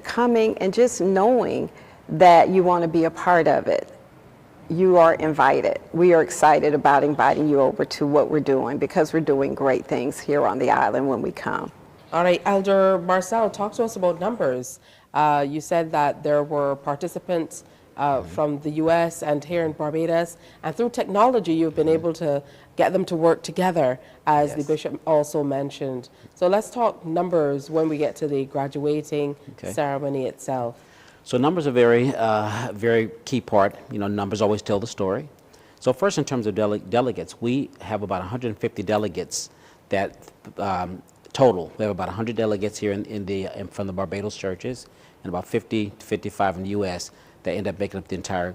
coming and just knowing that you want to be a part of it. You are invited. We are excited about inviting you over to what we're doing, because we're doing great things here on the island when we come. All right, Elder Marcel, talk to us about numbers. You said that there were participants from the U.S. and here in Barbados, and through technology you've been able to get them to work together, as the Bishop also mentioned. So let's talk numbers when we get to the graduating ceremony itself. So numbers are very key part. You know, numbers always tell the story. So first, in terms of delegates, we have about 150 delegates that total. We have about 100 delegates here from the Barbados churches, and about 50 to 55 in the U.S. that end up making up the entire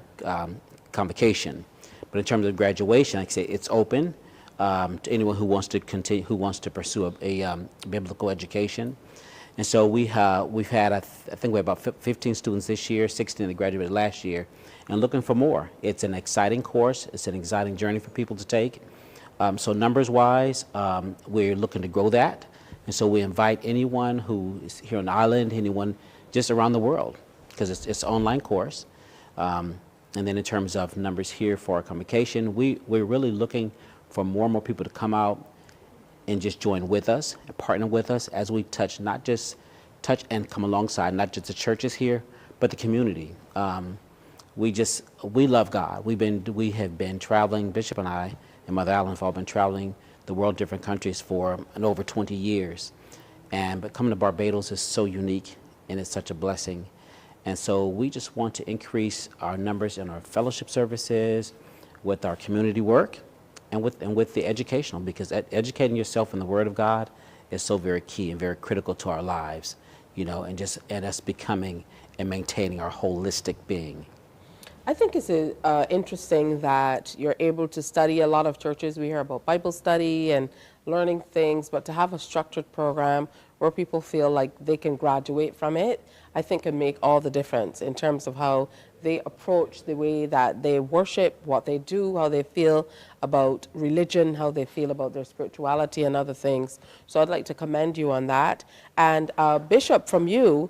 convocation. But in terms of graduation, like I say, it's open to anyone who wants to continue, who wants to pursue a biblical education. And so we've had, I think we have about 15 students this year, 16 that graduated last year, and looking for more. It's an exciting course. It's an exciting journey for people to take. So numbers-wise, we're looking to grow that. And so we invite anyone who is here on the island, anyone just around the world, because it's an online course. And then in terms of numbers here for our convocation, we're really looking for more and more people to come out and just join with us and partner with us as we touch and come alongside not just the churches here, but the community. We love God. We have been traveling, Bishop and I and Mother Allen have all been traveling the world, different countries for over 20 years. But coming to Barbados is so unique, and it's such a blessing. And so we just want to increase our numbers in our fellowship services, with our community work, and with the educational, because educating yourself in the Word of God is so very key and very critical to our lives, you know, and us becoming and maintaining our holistic being. I think it's interesting that you're able to study. A lot of churches, we hear about Bible study and learning things, but to have a structured program where people feel like they can graduate from it, I think can make all the difference in terms of how they approach the way that they worship, what they do, how they feel about religion, how they feel about their spirituality and other things. So I'd like to commend you on that. And Bishop, from you,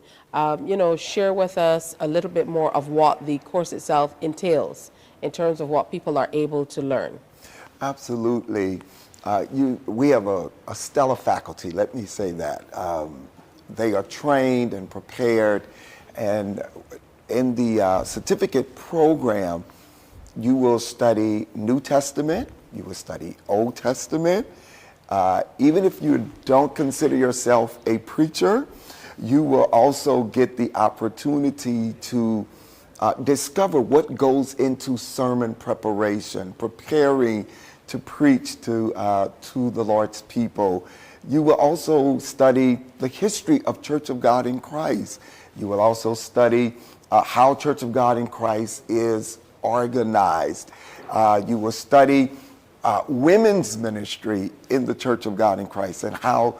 share with us a little bit more of what the course itself entails in terms of what people are able to learn. Absolutely. We have a stellar faculty, let me say that. They are trained and prepared, and in the certificate program, you will study New Testament, you will study Old Testament. Even if you don't consider yourself a preacher, you will also get the opportunity to discover what goes into sermon preparation, preparing to preach to the Lord's people. You will also study the history of Church of God in Christ. You will also study how Church of God in Christ is organized. You will study women's ministry in the Church of God in Christ and how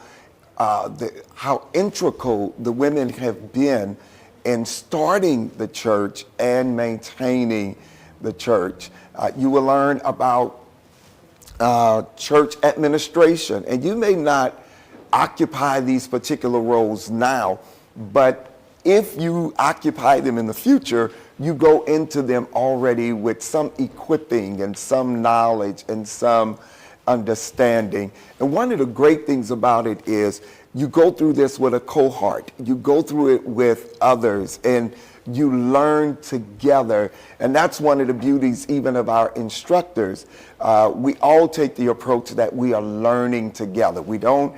integral the women have been in starting the church and maintaining the church. You will learn about church administration, and you may not occupy these particular roles now, but if you occupy them in the future, you go into them already with some equipping and some knowledge and some understanding. And one of the great things about it is you go through this with a cohort. You go through it with others, and you learn together. And that's one of the beauties even of our instructors. We all take the approach that we are learning together. We don't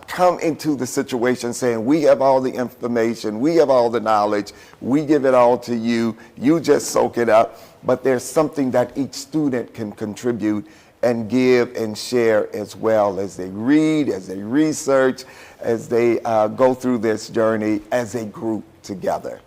come into the situation saying, we have all the information, we have all the knowledge, we give it all to you, you just soak it up. But there's something that each student can contribute and give and share as well as they read, as they research, as they go through this journey as a group together.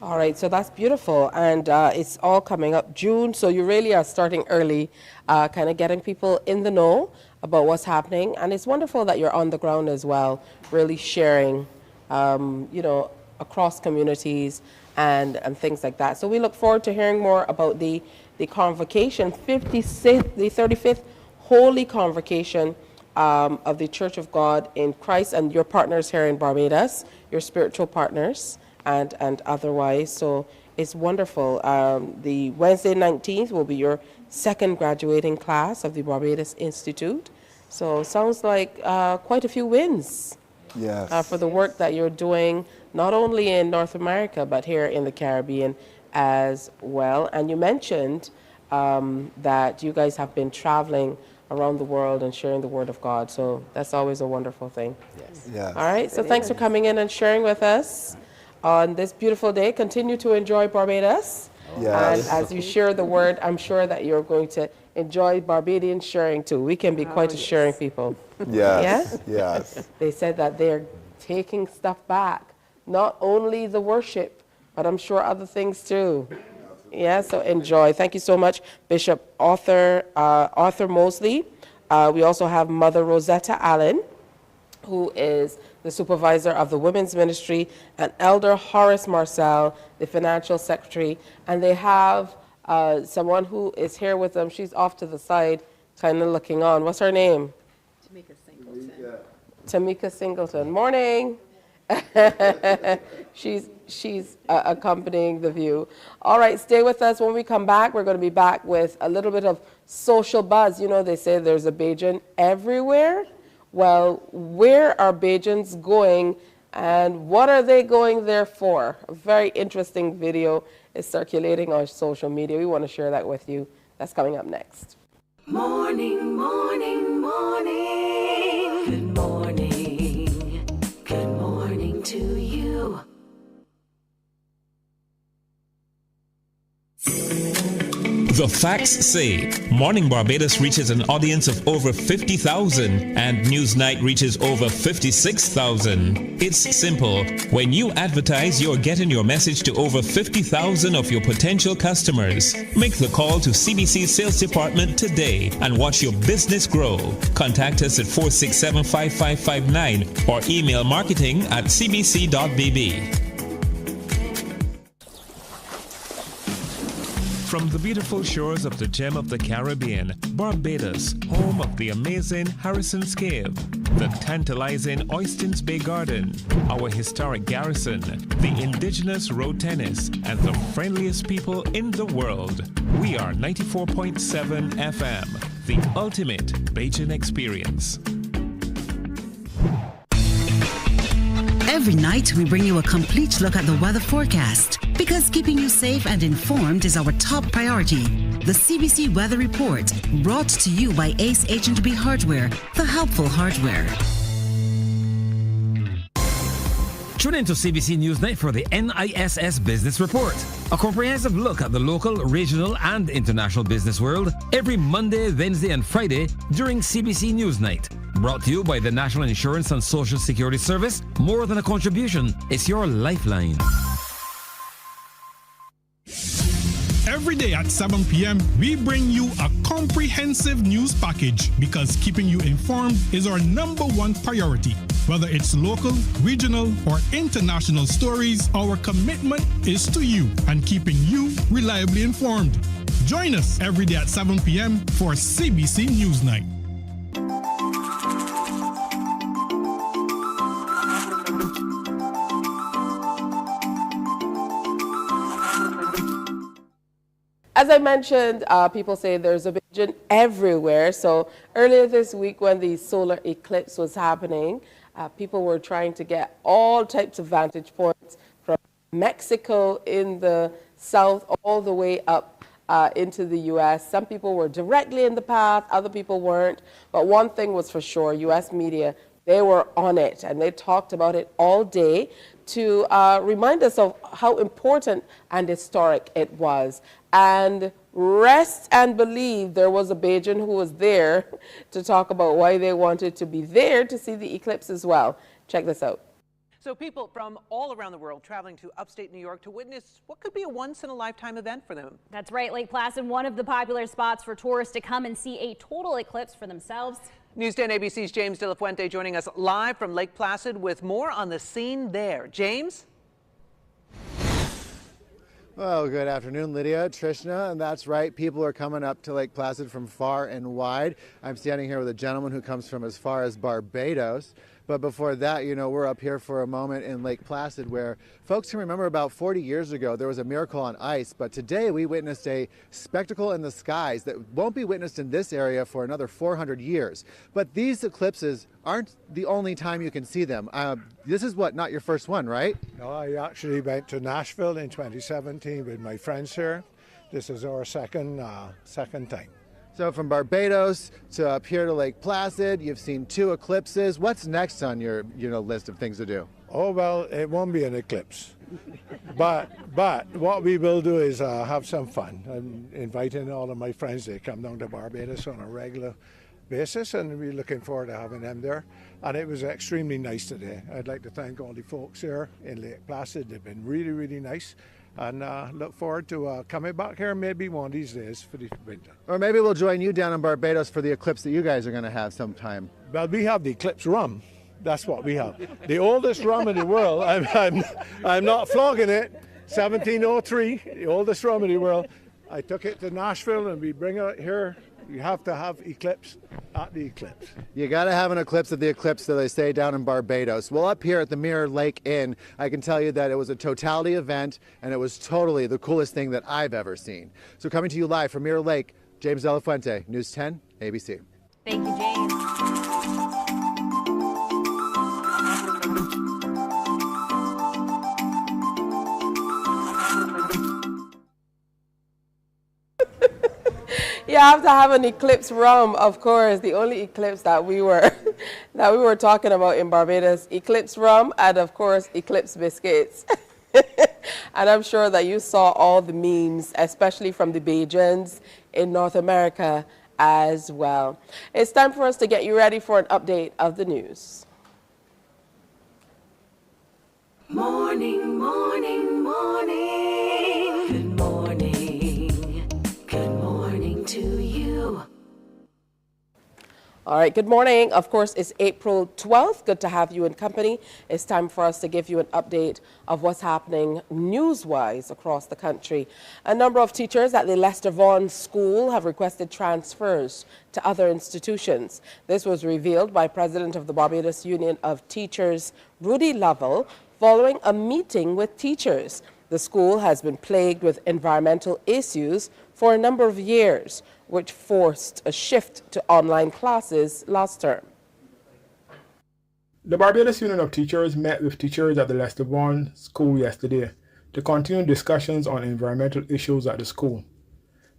All right, so that's beautiful, and it's all coming up June, so you really are starting early, kind of getting people in the know about what's happening, and it's wonderful that you're on the ground as well, really sharing, across communities and things like that. So we look forward to hearing more about the Convocation, the 35th Holy Convocation of the Church of God in Christ, and your partners here in Barbados, your spiritual partners, and otherwise. So it's wonderful. The Wednesday 19th will be your second graduating class of the Barbados Institute. So sounds like quite a few wins. Yes. For the work that you're doing, not only in North America, but here in the Caribbean as well. And you mentioned that you guys have been traveling around the world and sharing the Word of God. So that's always a wonderful thing. Yes. Yes. All right, so thanks for coming in and sharing with us on this beautiful day. Continue to enjoy Barbados. Yes. And as you share the Word, I'm sure that you're going to enjoy Barbadian sharing too. We can be quite a sharing people. Yes. Yeah? Yes. They said that they're taking stuff back, not only the worship, but I'm sure other things too. Yeah, so enjoy. Thank you so much, Bishop Arthur Mosley. We also have Mother Rosetta Allen, who is the supervisor of the women's ministry, and Elder Horace Marcel, the financial secretary. And they have someone who is here with them. She's off to the side, kind of looking on. What's her name? Tamika Singleton. Morning. She's accompanying the view. All right, stay with us. When we come back, we're going to be back with a little bit of social buzz. You know, they say there's a Bajan everywhere. Well, where are Bajans going, and what are they going there for? A very interesting video is circulating on social media. We want to share that with you. That's coming up next. Morning, morning, morning. Good morning. Good morning to you. The facts say Morning Barbados reaches an audience of over 50,000 and Newsnight reaches over 56,000. It's simple. When you advertise, you're getting your message to over 50,000 of your potential customers. Make the call to CBC Sales Department today and watch your business grow. Contact us at 467-5559 or email marketing@cbc.bb. From the beautiful shores of the gem of the Caribbean, Barbados, home of the amazing Harrison's Cave, the tantalizing Oystins Bay Garden, our historic garrison, the indigenous road tennis, and the friendliest people in the world. We are 94.7 FM, the ultimate Bajan experience. Every night, we bring you a complete look at the weather forecast because keeping you safe and informed is our top priority. The CBC Weather Report, brought to you by Ace H&B Hardware, the helpful hardware. Tune in to CBC Newsnight for the NISS Business Report, a comprehensive look at the local, regional, and international business world every Monday, Wednesday, and Friday during CBC Newsnight. Brought to you by the National Insurance and Social Security Service. More than a contribution, it's your lifeline. Every day at 7 p.m., we bring you a comprehensive news package because keeping you informed is our #1 priority. Whether it's local, regional, or international stories, our commitment is to you and keeping you reliably informed. Join us every day at 7 p.m. for CBC Newsnight. As I mentioned, people say there's a Bajan everywhere. So earlier this week when the solar eclipse was happening, people were trying to get all types of vantage points from Mexico in the south all the way up into the U.S. Some people were directly in the path, other people weren't. But one thing was for sure, U.S. media, they were on it and they talked about it all day to remind us of how important and historic it was. And rest and believe there was a Bajan who was there to talk about why they wanted to be there to see the eclipse as well. Check this out. So people from all around the world traveling to upstate New York to witness what could be a once-in-a-lifetime event for them. That's right, Lake Placid, one of the popular spots for tourists to come and see a total eclipse for themselves. News 10 ABC's James De La Fuente joining us live from Lake Placid with more on the scene there. James? Well, good afternoon, Lydia, Trishna, and that's right. People are coming up to Lake Placid from far and wide. I'm standing here with a gentleman who comes from as far as Barbados. But before that, you know, we're up here for a moment in Lake Placid where folks can remember about 40 years ago there was a miracle on ice, but today we witnessed a spectacle in the skies that won't be witnessed in this area for another 400 years. But these eclipses aren't the only time you can see them. This is not your first one, right? No, I actually went to Nashville in 2017 with my friends here. This is our second time. So from Barbados to up here to Lake Placid, you've seen 2 eclipses. What's next on your list of things to do? Oh, well, it won't be an eclipse. but what we will do is have some fun. I'm inviting all of my friends. They come down to Barbados on a regular basis, and we're looking forward to having them there. And it was extremely nice today. I'd like to thank all the folks here in Lake Placid. They've been really, really nice. And look forward to coming back here maybe one of these days for the winter. Or maybe we'll join you down in Barbados for the eclipse that you guys are going to have sometime. Well, we have the eclipse rum. That's what we have. The oldest rum in the world. I'm not flogging it. 1703, the oldest rum in the world. I took it to Nashville and we bring it here. You have to have eclipse at the eclipse. You got to have an eclipse at the eclipse, so they say down in Barbados. Well, up here at the Mirror Lake Inn, I can tell you that it was a totality event, and it was totally the coolest thing that I've ever seen. So coming to you live from Mirror Lake, James De La Fuente, News 10, ABC. Thank you, James. You have to have an eclipse rum, of course. The only eclipse that we were talking about in Barbados, eclipse rum, and of course eclipse biscuits. And I'm sure that you saw all the memes, especially from the Bajans in North America as well. It's time for us to get you ready for an update of the news. Morning, morning, morning. Good morning. Good morning to you. All right, good morning. Of course, it's April 12th. Good to have you in company. It's time for us to give you an update of what's happening news-wise across the country. A number of teachers at the Lester Vaughan School have requested transfers to other institutions. This was revealed by President of the Barbados Union of Teachers, Rudy Lovell, following a meeting with teachers. The school has been plagued with environmental issues for a number of years, which forced a shift to online classes last term. The Barbados Union of Teachers met with teachers at the Lester Vaughan School yesterday to continue discussions on environmental issues at the school.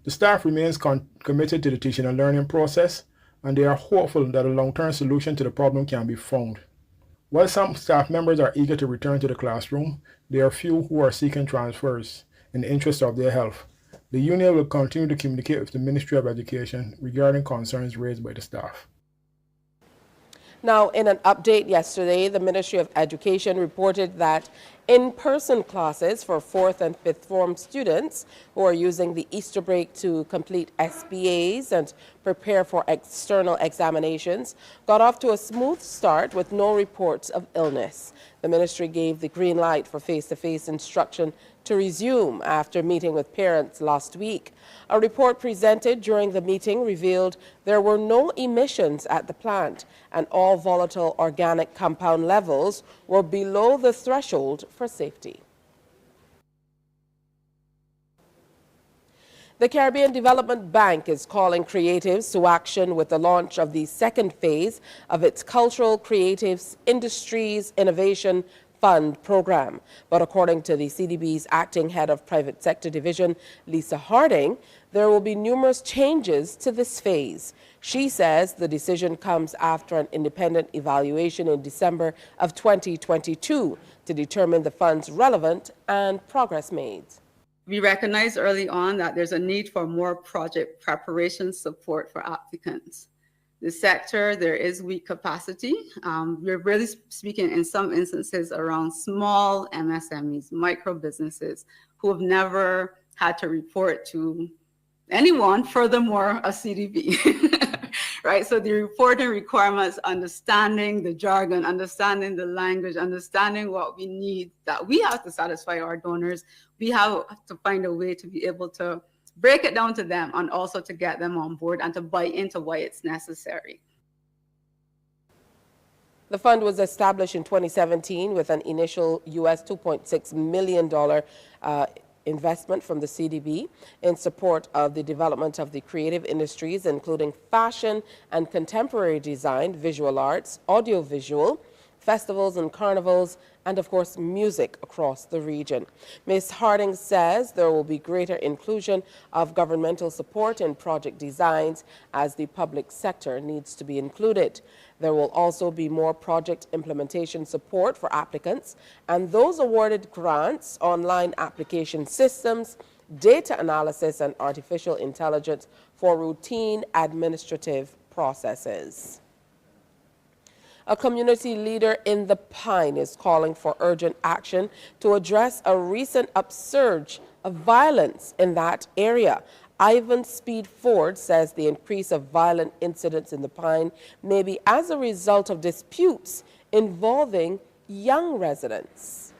The staff remains committed to the teaching and learning process, and they are hopeful that a long-term solution to the problem can be found. While some staff members are eager to return to the classroom, there are few who are seeking transfers in the interest of their health. The union will continue to communicate with the Ministry of Education regarding concerns raised by the staff. Now, in an update yesterday, the Ministry of Education reported that in-person classes for 4th and 5th form students who are using the Easter break to complete SPAs and prepare for external examinations got off to a smooth start with no reports of illness. The ministry gave the green light for face-to-face instruction to resume after meeting with parents last week. A report presented during the meeting revealed there were no emissions at the plant and all volatile organic compound levels were below the threshold for safety. The Caribbean Development Bank is calling creatives to action with the launch of the second phase of its Cultural Creatives Industries Innovation Fund program. But according to the CDB's acting head of private sector division, Lisa Harding, there will be numerous changes to this phase. She says the decision comes after an independent evaluation in December of 2022 to determine the fund's relevance and progress made. We recognized early on that there's a need for more project preparation support for applicants. The sector, there is weak capacity. We're really speaking in some instances around small MSMEs, micro businesses who have never had to report to anyone, furthermore, a CDB. Right, so the reporting requirements, understanding the jargon, understanding the language, understanding what we need, that we have to satisfy our donors. We have to find a way to be able to break it down to them and also to get them on board and to buy into why it's necessary. The fund was established in 2017 with an initial US $2.6 million investment from the CDB in support of the development of the creative industries, including fashion and contemporary design, visual arts, audiovisual, festivals and carnivals, and of course music across the region. Ms. Harding says there will be greater inclusion of governmental support in project designs as the public sector needs to be included. There will also be more project implementation support for applicants and those awarded grants, online application systems, data analysis and artificial intelligence for routine administrative processes. A community leader in the Pine is calling for urgent action to address a recent upsurge of violence in that area. Ivan Speed Ford says the increase of violent incidents in the Pine may be as a result of disputes involving young residents.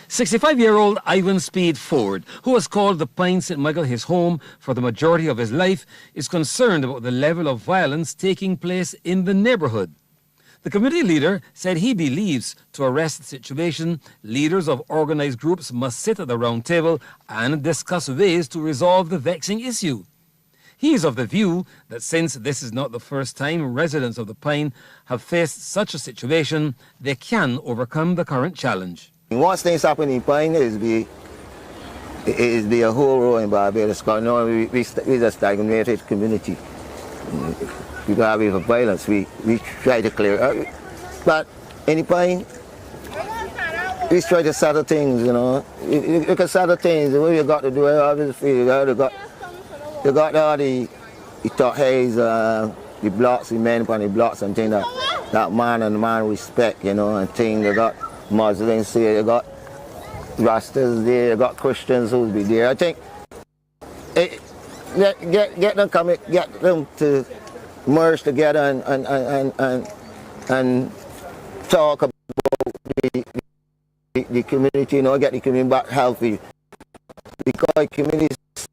65-year-old Ivan Speed Ford, who has called the Pine St. Michael his home for the majority of his life, is concerned about the level of violence taking place in the neighborhood. The community leader said he believes to arrest the situation, leaders of organized groups must sit at the round table and discuss ways to resolve the vexing issue. He is of the view that since this is not the first time residents of the Pine have faced such a situation, they can overcome the current challenge. Once things happen in Pine, it's be a whole row in Barbados, because now we're a stagnated community. People have violence, we try to clear it. But in Pine, we try to settle things, you know. You can settle things, the way you got to do it, obviously, you got all the top haze, the blocks, the men on the blocks and things that man and man respect, you know, and things. You got Muslims here, you got Rastas there, you got Christians who'll be there. I think get them to merge together and talk about the community, you know, get the community back healthy. Because the community is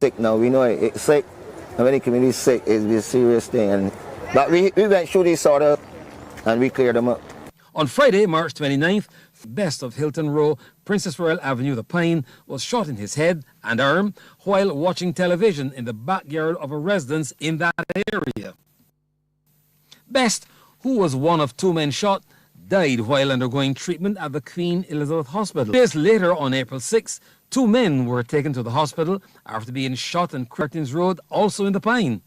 sick now, we know it's sick, and when the community is sick, it's a serious thing. But we went through this sort of, and we cleared them up. On Friday, March 29th, Best of Hilton Row, Princess Royal Avenue, The Pine, was shot in his head and arm while watching television in the backyard of a residence in that area. Best, who was one of 2 men shot, died while undergoing treatment at the Queen Elizabeth Hospital. Days later, on April 6, 2 men were taken to the hospital after being shot on Curtins Road, also in The Pine.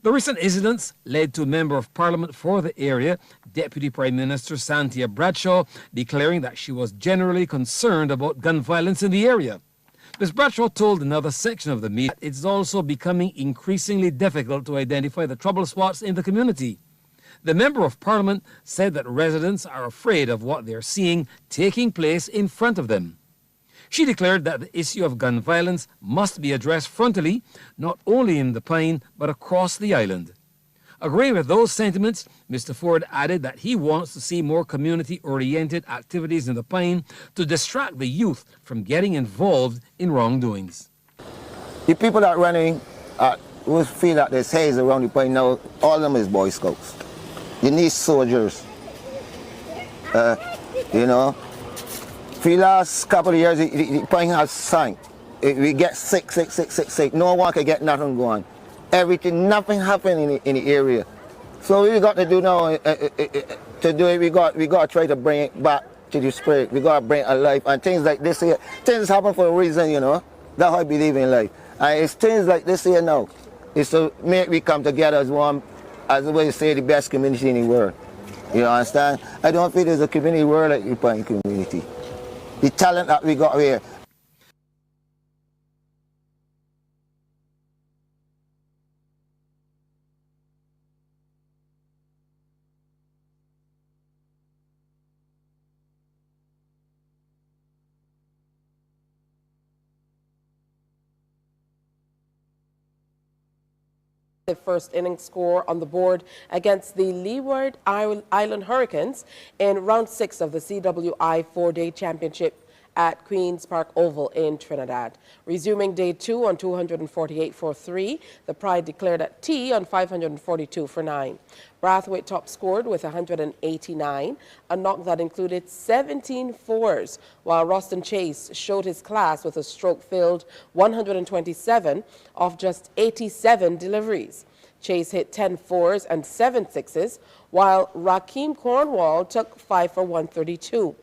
The recent incidents led to a Member of Parliament for the area, Deputy Prime Minister Santia Bradshaw, declaring that she was generally concerned about gun violence in the area. Ms. Bradshaw told another section of the media that it's also becoming increasingly difficult to identify the trouble spots in the community. The Member of Parliament said that residents are afraid of what they're seeing taking place in front of them. She declared that the issue of gun violence must be addressed frontally, not only in the Pine, but across the island. Agreeing with those sentiments, Mr. Ford added that he wants to see more community-oriented activities in the Pine to distract the youth from getting involved in wrongdoings. The people that are running, who feel that there's haze around the Pine now, all of them is Boy Scouts. You need soldiers, you know. For the last couple of years, the Pine has sank. We get sick. No one can get nothing going. Everything, nothing happening in the area. So what we got to do now, to do it, we got to try to bring it back to the spirit. We got to bring it alive. And things like this here, things happen for a reason, you know. That's how I believe in life. And it's things like this here now. It's to make we come together as one, as the way you say, the best community in the world. You understand? I don't feel there's a community world like the Pine community. The talent that we got here. The first inning score on the board against the Leeward Island Hurricanes in round 6 of the CWI 4-day championship at Queen's Park Oval in Trinidad. Resuming day 2 on 248 for 3, the Pride declared at tea on 542 for 9. Brathwaite top scored with 189, a knock that included 17 fours, while Roston Chase showed his class with a stroke-filled 127 off just 87 deliveries. Chase hit 10 fours and 7 sixes, while Rakeem Cornwall took 5 for 132.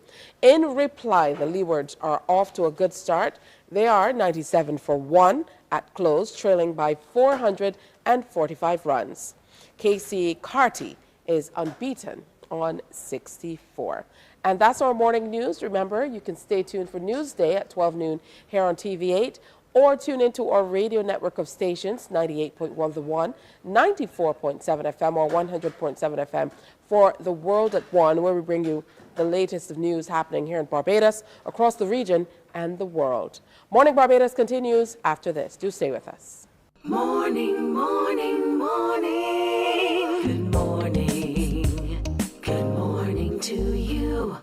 In reply, the Leewards are off to a good start. They are 97 for 1 at close, trailing by 445 runs. Casey Carty is unbeaten on 64. And that's our morning news. Remember, you can stay tuned for Newsday at 12 noon here on TV8, or tune into our radio network of stations, 98.1 The One, 94.7 FM, or 100.7 FM for The World at 1, where we bring you the latest of news happening here in Barbados, across the region, and the world. Morning Barbados continues after this. Do stay with us. Morning, morning, morning. Good morning. Good morning to you.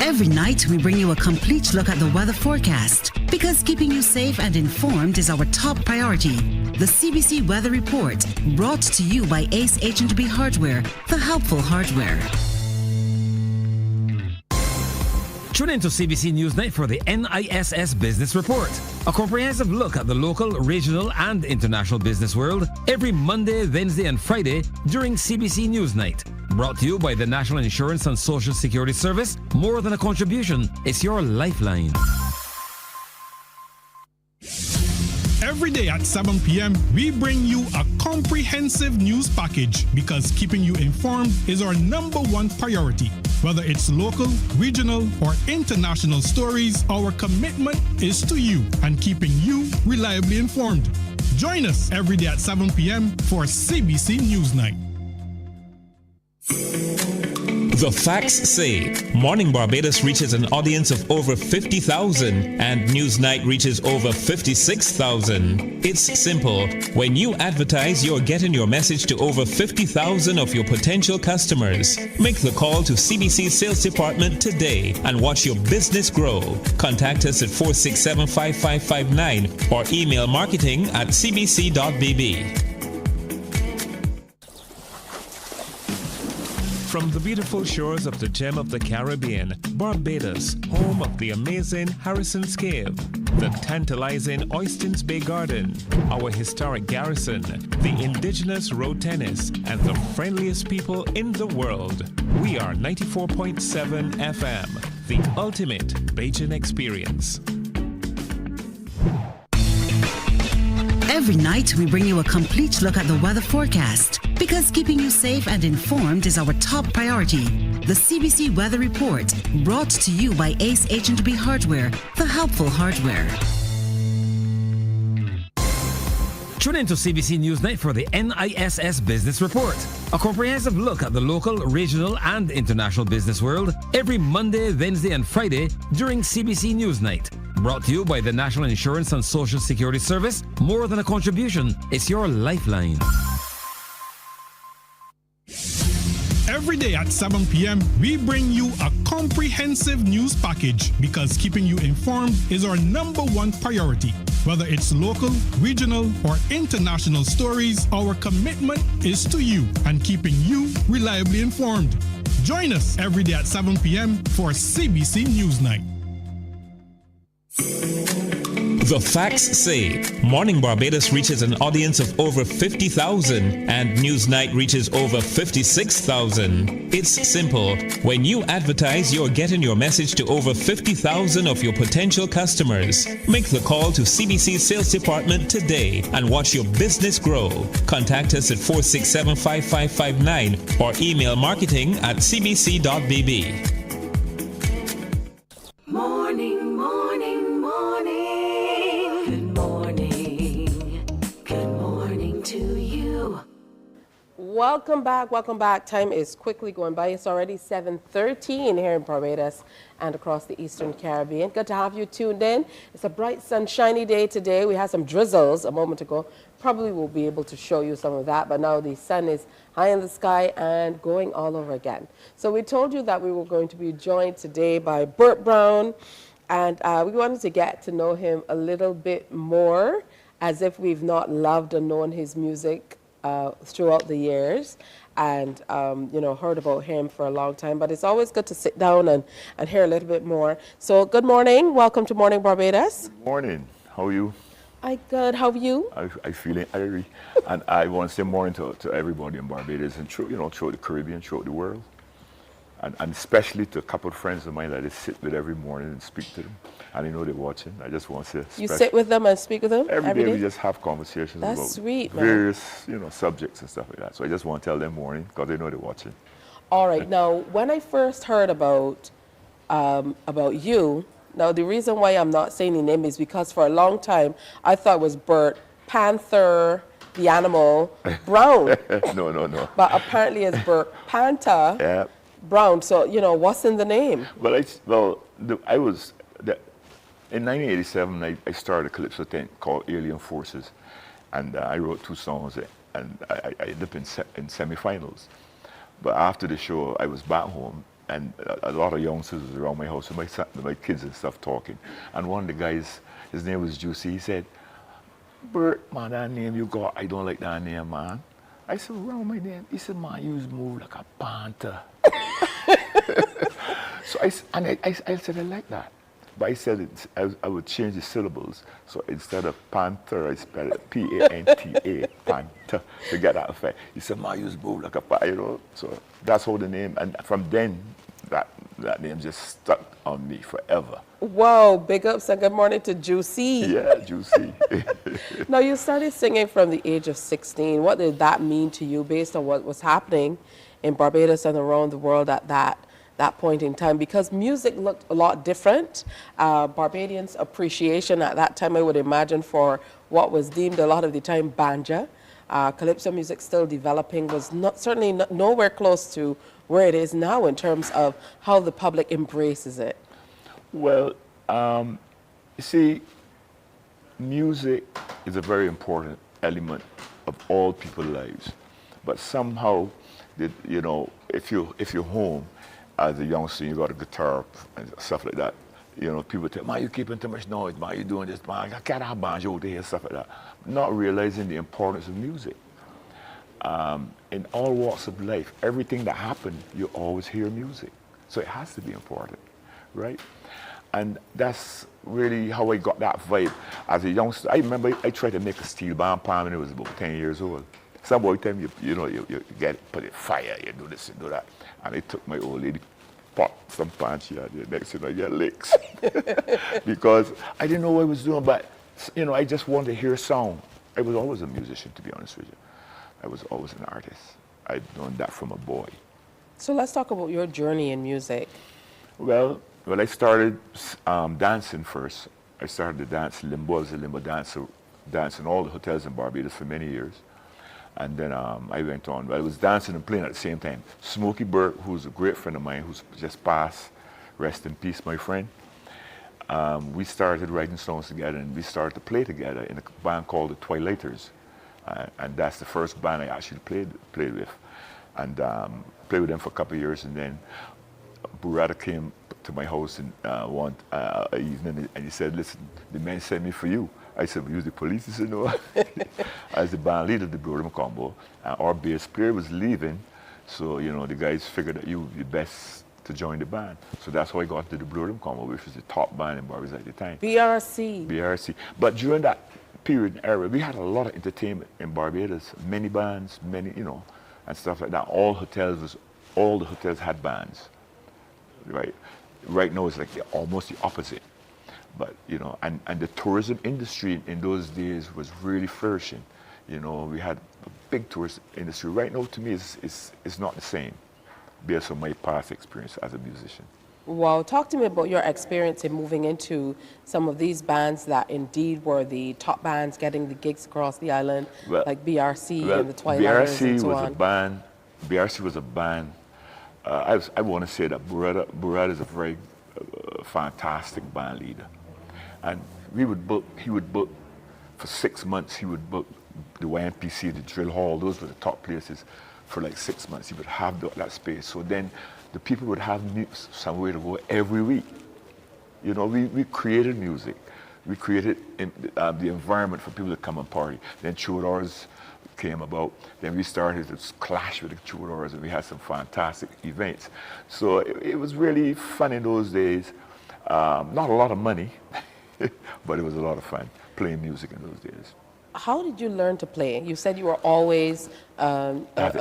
Every night, we bring you a complete look at the weather forecast because keeping you safe and informed is our top priority. The CBC Weather Report, brought to you by Ace H&B Hardware, the helpful hardware. Tune in to CBC Newsnight for the NISS Business Report, a comprehensive look at the local, regional, and international business world every Monday, Wednesday, and Friday during CBC Newsnight. Brought to you by the National Insurance and Social Security Service. More than a contribution, it's your lifeline. Every day at 7 p.m., we bring you a comprehensive news package because keeping you informed is our #1 priority. Whether it's local, regional, or international stories, our commitment is to you and keeping you reliably informed. Join us every day at 7 p.m. for CBC Newsnight. The facts say Morning Barbados reaches an audience of over 50,000 and Newsnight reaches over 56,000. It's simple. When you advertise, you're getting your message to over 50,000 of your potential customers. Make the call to CBC Sales Department today and watch your business grow. Contact us at 467-5559 or email marketing@cbc.bb. From the beautiful shores of the gem of the Caribbean, Barbados, home of the amazing Harrison's Cave, the tantalizing Oystins Bay Garden, our historic garrison, the indigenous road tennis, and the friendliest people in the world. We are 94.7 FM, the ultimate Bajan experience. Every night, we bring you a complete look at the weather forecast because keeping you safe and informed is our top priority. The CBC Weather Report, brought to you by Ace H&B Hardware, the helpful hardware. Tune into CBC Newsnight for the NISS Business Report, a comprehensive look at the local, regional, and international business world every Monday, Wednesday, and Friday during CBC Newsnight. Brought to you by the National Insurance and Social Security Service. More than a contribution, it's your lifeline. Every day at 7 p.m., we bring you a comprehensive news package because keeping you informed is our #1 priority. Whether it's local, regional, or international stories, our commitment is to you and keeping you reliably informed. Join us every day at 7 p.m. for CBC Newsnight. The facts say Morning Barbados reaches an audience of over 50,000 and Newsnight reaches over 56,000. It's simple. When you advertise, you're getting your message to over 50,000 of your potential customers. Make the call to CBC Sales Department today and watch your business grow. Contact us at 467-5559 or email marketing@cbc.bb. Morning, morning, morning. Good morning. Good morning to you. Welcome back. Time is quickly going by. It's already 7:13 here in Barbados and across the Eastern Caribbean. Good to have you tuned in. It's a bright, sunshiny day today. We had some drizzles a moment ago. Probably will be able to show you some of that, but now the sun is high in the sky and going all over again. So we told you that we were going to be joined today by Bert Brown, and we wanted to get to know him a little bit more, as if we've not loved and known his music throughout the years and heard about him for a long time. But it's always good to sit down and hear a little bit more. So good morning. Welcome to Morning Barbados. Good morning. How are you? I'm good. How are you? I feeling airy. And I want to say morning to everybody in Barbados and throughout the Caribbean, throughout the world. And especially to a couple of friends of mine that I sit with every morning and speak to them. And I know they're watching. I just want to say You sit with them and speak with them? Every day we just have conversations That's about sweet, man. various subjects and stuff like that. So I just want to tell them morning because they know they're watching. All right. Now, when I first heard about you, now the reason why I'm not saying the name is because for a long time I thought it was Bert Panther, the animal, Brown. No. But apparently it's Bert Panther. Yeah. Brown. So, what's in the name? Well, in 1987, I started a calypso tent called Alien Forces, and I wrote 2 songs, and I ended up in semifinals. But after the show, I was back home, and a lot of youngsters was around my house with my kids and stuff talking. And one of the guys, his name was Juicy, he said, "Bert, man, that name you got, I don't like that name, man." I said, "Around my name?" He said, "Man, you move like a panther." So I said, I like that. But I said I would change the syllables. So instead of panther, I spelled it P-A-N-T-A, panther, to get that effect. He said, "Man, you move like a panther," So that's how the name, and from then, that name just stuck. on me forever. Whoa, big ups and good morning to Juicy. Yeah, Juicy. Now, you started singing from the age of 16. What did that mean to you based on what was happening in Barbados and around the world at that point in time? Because music looked a lot different. Barbadians' appreciation at that time, I would imagine, for what was deemed a lot of the time banja. Calypso music still developing was certainly nowhere close to where it is now in terms of how the public embraces it. Well, you see, music is a very important element of all people's lives. But somehow, you know, if you're home as a youngster, you got a guitar and stuff like that, you know, people tell, man, you keeping too much noise, man, you doing this, man, I can't have banjo out there, stuff like that. Not realizing the importance of music. In all walks of life, everything that happens, you always hear music. So it has to be important, right? And that's really how I got that vibe as a youngster. I remember I tried to make a steel band pan when I was about 10 years old. Some boy tell me, you get, put it fire, you do this and do that. And I took my old lady, pot some pan she had there. Next thing I get licks. Because I didn't know what I was doing, but you know, I just wanted to hear sound. I was always a musician, to be honest with you. I was always an artist. I'd known that from a boy. So let's talk about your journey in music. Well, I started dancing first. I started to dance limbo. I was a limbo dancer, dancing all the hotels in Barbados for many years. And then I went on. But I was dancing and playing at the same time. Smokey Bert, who's a great friend of mine, who's just passed, rest in peace, my friend. We started writing songs together, and we started to play together in a band called the Twilighters. And that's the first band I actually played with. And played with them for a couple of years, and then Burrata came to my house one evening, and he said, listen, the man sent me for you. I said, well, use the police. He said, no. As the band leader of the Blue Rhythm Combo, our bass player was leaving, so you know the guys figured that you would be best to join the band. So that's how I got to the Blue Rhythm Combo, which was the top band in Barbados at the time. BRC. But during that period and era, we had a lot of entertainment in Barbados, many bands, you know, and stuff like that. All the hotels had bands, right? Right now it's like almost the opposite. But, you know, and the tourism industry in those days was really flourishing. You know, we had a big tourist industry. Right now, to me, it's not the same, based on my past experience as a musician. Well, talk to me about your experience in moving into some of these bands that indeed were the top bands getting the gigs across the island, like BRC and the Twilighters and so on. BRC was a band. I want to say that Burrata is a very fantastic band leader. And he would book for 6 months, he would book the YMPC, the Drill Hall, those were the top places for like 6 months. He would have that space. So then the people would have somewhere to go every week. You know, we created music. We created the environment for people to come and party. Then Troubadours came about. Then we started to clash with the Troubadours, and we had some fantastic events. So it was really fun in those days. Not a lot of money, but it was a lot of fun playing music in those days. How did you learn to play? You said you were always a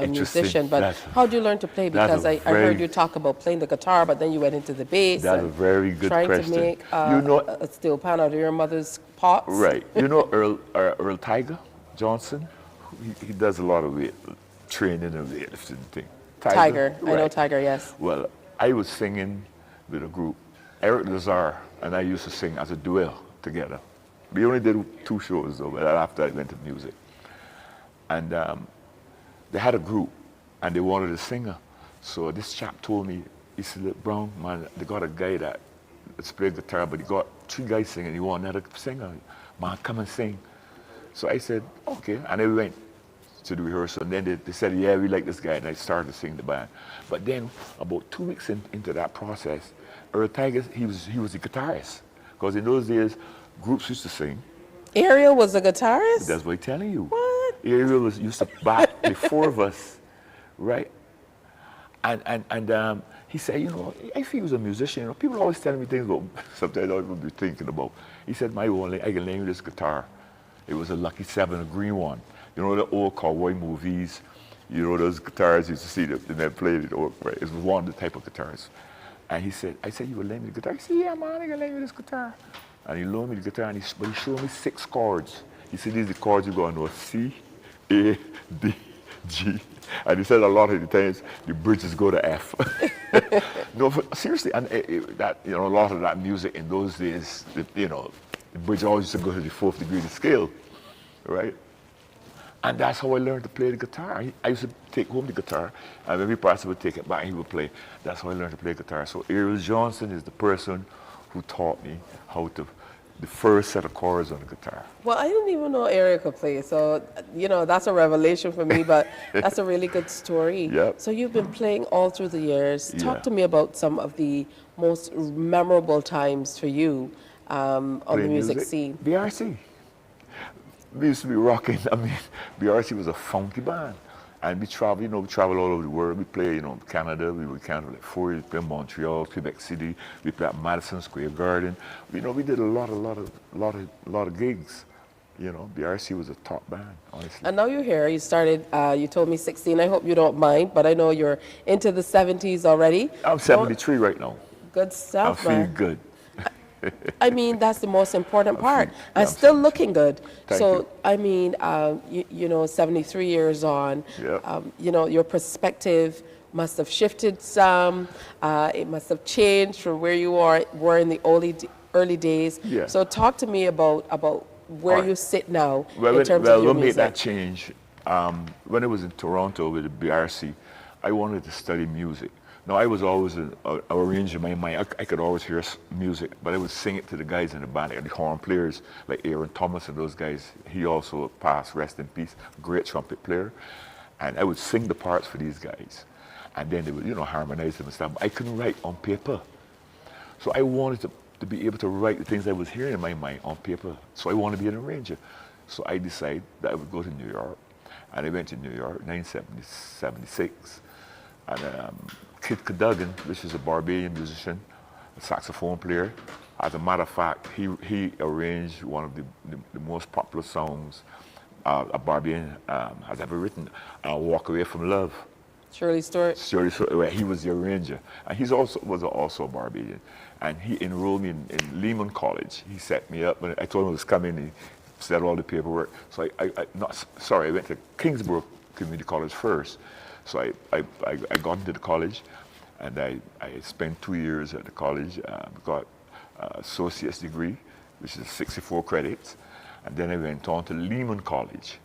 musician, but how did you learn to play? Because I heard you talk about playing the guitar, but then you went into the bass. That's a very good question. Trying to make a steel pan out of your mother's pots. Right. You know Earl Tiger Johnson? He does a lot of training and weightlifting thing. Tiger. Right. I know Tiger, yes. Well, I was singing with a group, Eric Lazar, and I used to sing as a duo together. We only did 2 shows though, but after I went to music. And they had a group, and they wanted a singer. So this chap told me, he said, look, Brown, man, they got a guy that's playing guitar, but he got 3 guys singing, he want another singer. Man, come and sing. So I said, okay, and then we went to the rehearsal, and then they said, yeah, we like this guy, and I started to sing the band. But then, about 2 weeks into that process, Earl Tiger, he was the guitarist. Because in those days, groups used to sing. Ariel was a guitarist? That's what I'm telling you. What? Ariel used to back the 4 of us, right? And he said, you know, I feel he was a musician. You know, people always telling me things about sometimes I would be thinking about. He said, I can lend you this guitar. It was a Lucky 7, a green one. You know the old cowboy movies, you know those guitars you used to see the men played it, right? It was one of the type of guitars. And he said, I said, you will lend me the guitar? He said, yeah, man, I can lend you this guitar. And he loaned me the guitar, and but he showed me 6 chords. He said, these are the chords you're going to know, C, A, D, G. And he said a lot of the times, the bridges go to F. No, seriously, and that, you know, a lot of that music in those days, you know, the bridge always used to go to the 4th degree of the scale, right? And that's how I learned to play the guitar. I used to take home the guitar, and when we practiced, would take it back and he would play. That's how I learned to play guitar. So Ariel Johnson is the person who taught me how to, the first set of chords on the guitar. Well, I didn't even know Ariel could play, so, you know, that's a revelation for me, but that's a really good story. Yep. So you've been playing all through the years. Yeah. Talk to me about some of the most memorable times for you on the music scene. BRC. We used to be rocking. I mean, BRC was a funky band. And we travel, you know, we travel all over the world. We play, you know, Canada. We would Canada like 4 years. We play in Montreal, Quebec City. We play at Madison Square Garden. You know, we did a lot of gigs. You know, BRC was a top band, honestly. And now you're here. You started, you told me 16. I hope you don't mind, but I know you're into the 70s already. I'm 73 right now. Good stuff, I'm feeling good. I mean, that's the most important part. And still looking good. So, I mean, you know, 73 years on, you know, your perspective must have shifted some. It must have changed from where you were in the early days. Yeah. So talk to me about where you sit now in terms of well, your we'll music. make that change. When I was in Toronto with the BRC, I wanted to study music. Now, I was always an arranger in my mind. I could always hear music, but I would sing it to the guys in the band, like the horn players, like Aaron Thomas and those guys. He also passed, rest in peace, great trumpet player. And I would sing the parts for these guys. And then they would, you know, harmonize them and stuff. But I couldn't write on paper. So I wanted to be able to write the things I was hearing in my mind on paper. So I wanted to be an arranger. So I decided that I would go to New York. And I went to New York, 1976. And Kid Cadogan, which is a Barbadian musician, a saxophone player. As a matter of fact, he arranged one of the most popular songs a Barbadian has ever written, Walk Away from Love. Shirley Stewart? Shirley Stewart, well, he was the arranger. And he was also a Barbadian. And he enrolled me in Lehman College. He set me up. When I told him I was coming, he set all the paperwork. So I went to Kingsborough Community College first. So I got into the college, and I spent 2 years at the college, got associate's degree, which is 64 credits, and then I went on to Lehman College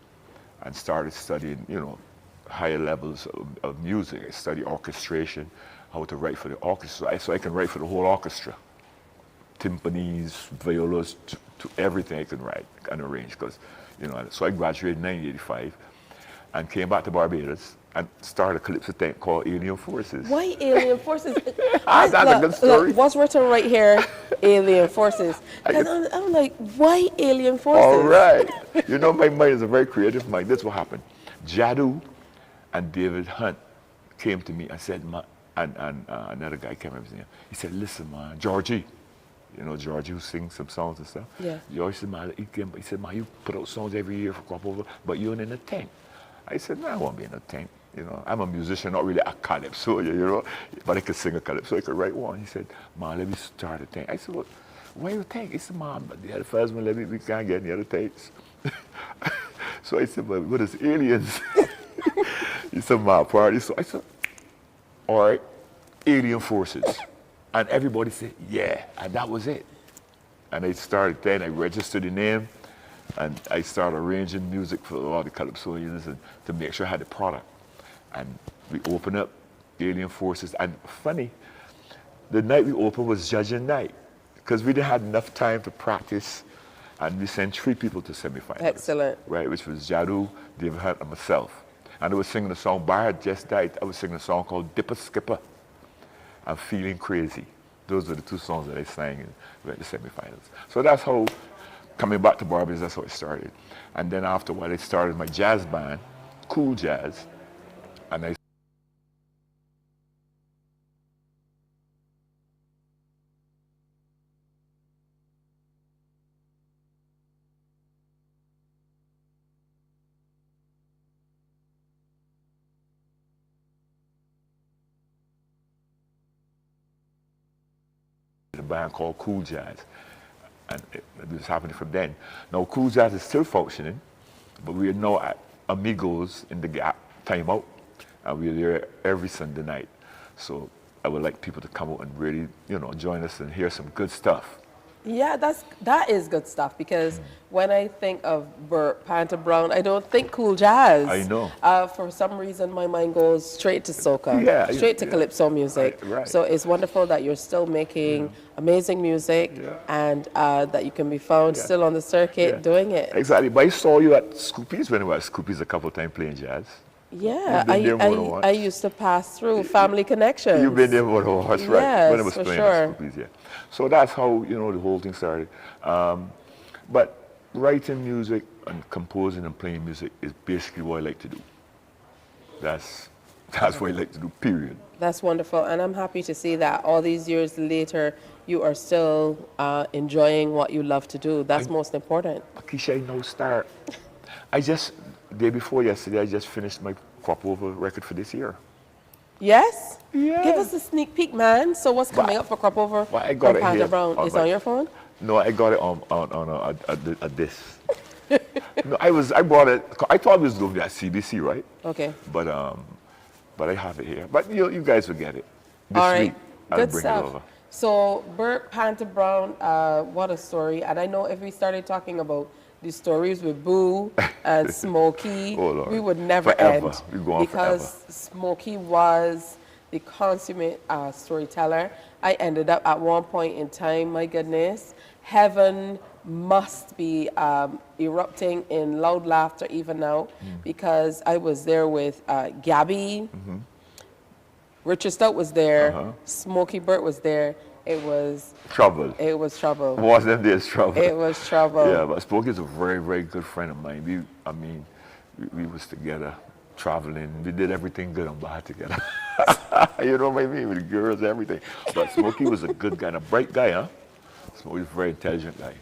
and started studying, you know, higher levels of music. I studied orchestration, how to write for the orchestra, so I can write for the whole orchestra. Timpanis, violas, to everything I can write and arrange, because, you know, so I graduated in 1985 and came back to Barbados and started a calypso thing called Alien Forces. Why Alien Forces? That's a good story. Look, what's written right here, Alien Forces. Because I'm like, why Alien Forces? All right. You know, my mind is a very creative mind. That's what happened. Jadu and David Hunt came to me and said, and another guy came up to me. He said, listen, man, Georgie. You know, Georgie who sings some songs and stuff. Yeah. Georgie said, man, he said, man, you put out songs every year for Crop Over, but you're in a tank. I said, no, I won't be in a tank. You know, I'm a musician, not really a calypso, you know, but I could sing a calypso, I could write one. He said, man, let me start a tank. I said, well, why you tank? He said, man, but the other first one, we can't get any other tanks. So I said, well, what is aliens? He said, my party. So I said, all right, Alien Forces. And everybody said, yeah, and that was it. And I started then, I registered the name, and I started arranging music for all the calypsonians and to make sure I had the product. And we opened up Alien Forces. And funny, the night we opened was judging night, because we didn't have enough time to practice, and we sent 3 people to semifinals. Excellent. Right, which was Jadu, David Hunt, and myself. And I was singing a song, Bert just died. I was singing a song called Dipper Skipper. I'm Feeling Crazy. Those were the 2 songs that I sang in the semifinals. So that's how, coming back to Barbados, that's how it started. And then after a while, I started my jazz band, Cool Jazz, and I band called Cool Jazz. And it was happening from then. Now, Cool Jazz is still functioning, but we are now at Amigos in the Gap, Time Out, and we're there every Sunday night. So I would like people to come out and really, join us and hear some good stuff. Yeah, that is good stuff, because when I think of Bert Panther Brown, I don't think Cool Jazz. I know. For some reason, my mind goes straight to soca, straight to calypso music. Right. So it's wonderful that you're still making amazing music, and that you can be found still on the circuit doing it. Exactly. But I saw you at Scoopy's when we were at Scoopy's a couple of times playing jazz. Yeah, I used to pass through Family Connections. You've been there more than once, right? Yes, when I was for playing sure. at Scoopy's, So that's how, the whole thing started. But writing music and composing and playing music is basically what I like to do. That's what I like to do, period. That's wonderful, and I'm happy to see that all these years later, you are still enjoying what you love to do. That's most important. Keisha, I know start. Day before yesterday, I just finished my crop over record for this year. Yes? Yeah. Give us a sneak peek, man. So what's coming up for crop over? I got it Panther here. Brown. Is on your phone? No, I got it on a disc. No, I bought it. I thought it was going to be at CBC, right? Okay. But I have it here. But you guys will get it this All right. week. I'll Good bring stuff. it over. So Bert Panther Brown, what a story! And I know if we started talking about the stories with Boo and Smokey, we would never Forever. end, We go on because Smokey was the consummate storyteller. I ended up at one point in time, my goodness, heaven must be erupting in loud laughter even now, because I was there with Gabby, Richard Stout was there, Smokey Burt was there. It was trouble. It was trouble. Wasn't this trouble? It was trouble. Yeah, but Smokey is a very, very good friend of mine. We was together, traveling. We did everything good and bad together. You know what I mean? With the girls, everything. But Smokey was a good guy and a bright guy, huh? Smokey was a very intelligent guy.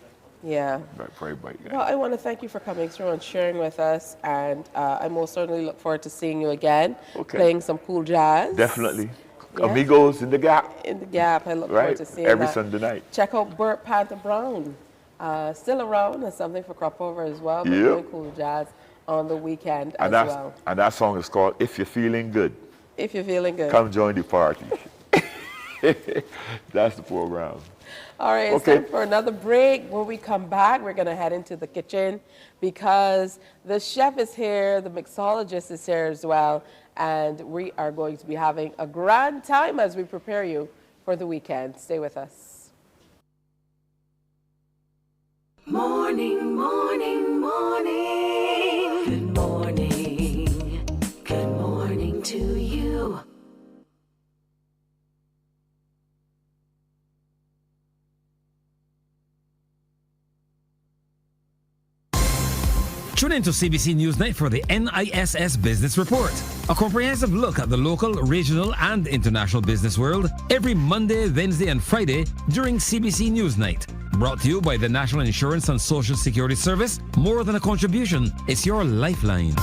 Yeah. Very bright guy. Well, I want to thank you for coming through and sharing with us, and I most certainly look forward to seeing you again, playing some cool jazz. Definitely. Yeah. Amigos in the Gap. In the Gap. I look forward to seeing every that. Sunday night. Check out Bert Panther Brown. Still around, and something for crop over as well. But doing cool jazz on the weekend as well. And that song is called If You're Feeling Good. If You're Feeling Good. Come join the party. That's the program. All right, it's time for another break. When we come back, we're going to head into the kitchen, because the chef is here, the mixologist is here as well, and we are going to be having a grand time as we prepare you for the weekend. Stay with us. Morning, morning, morning. Good morning. Good morning to you. Tune in to CBC Newsnight for the NISS Business Report, a comprehensive look at the local, regional, and international business world every Monday, Wednesday, and Friday during CBC Newsnight. Brought to you by the National Insurance and Social Security Service. More than a contribution, it's your lifeline.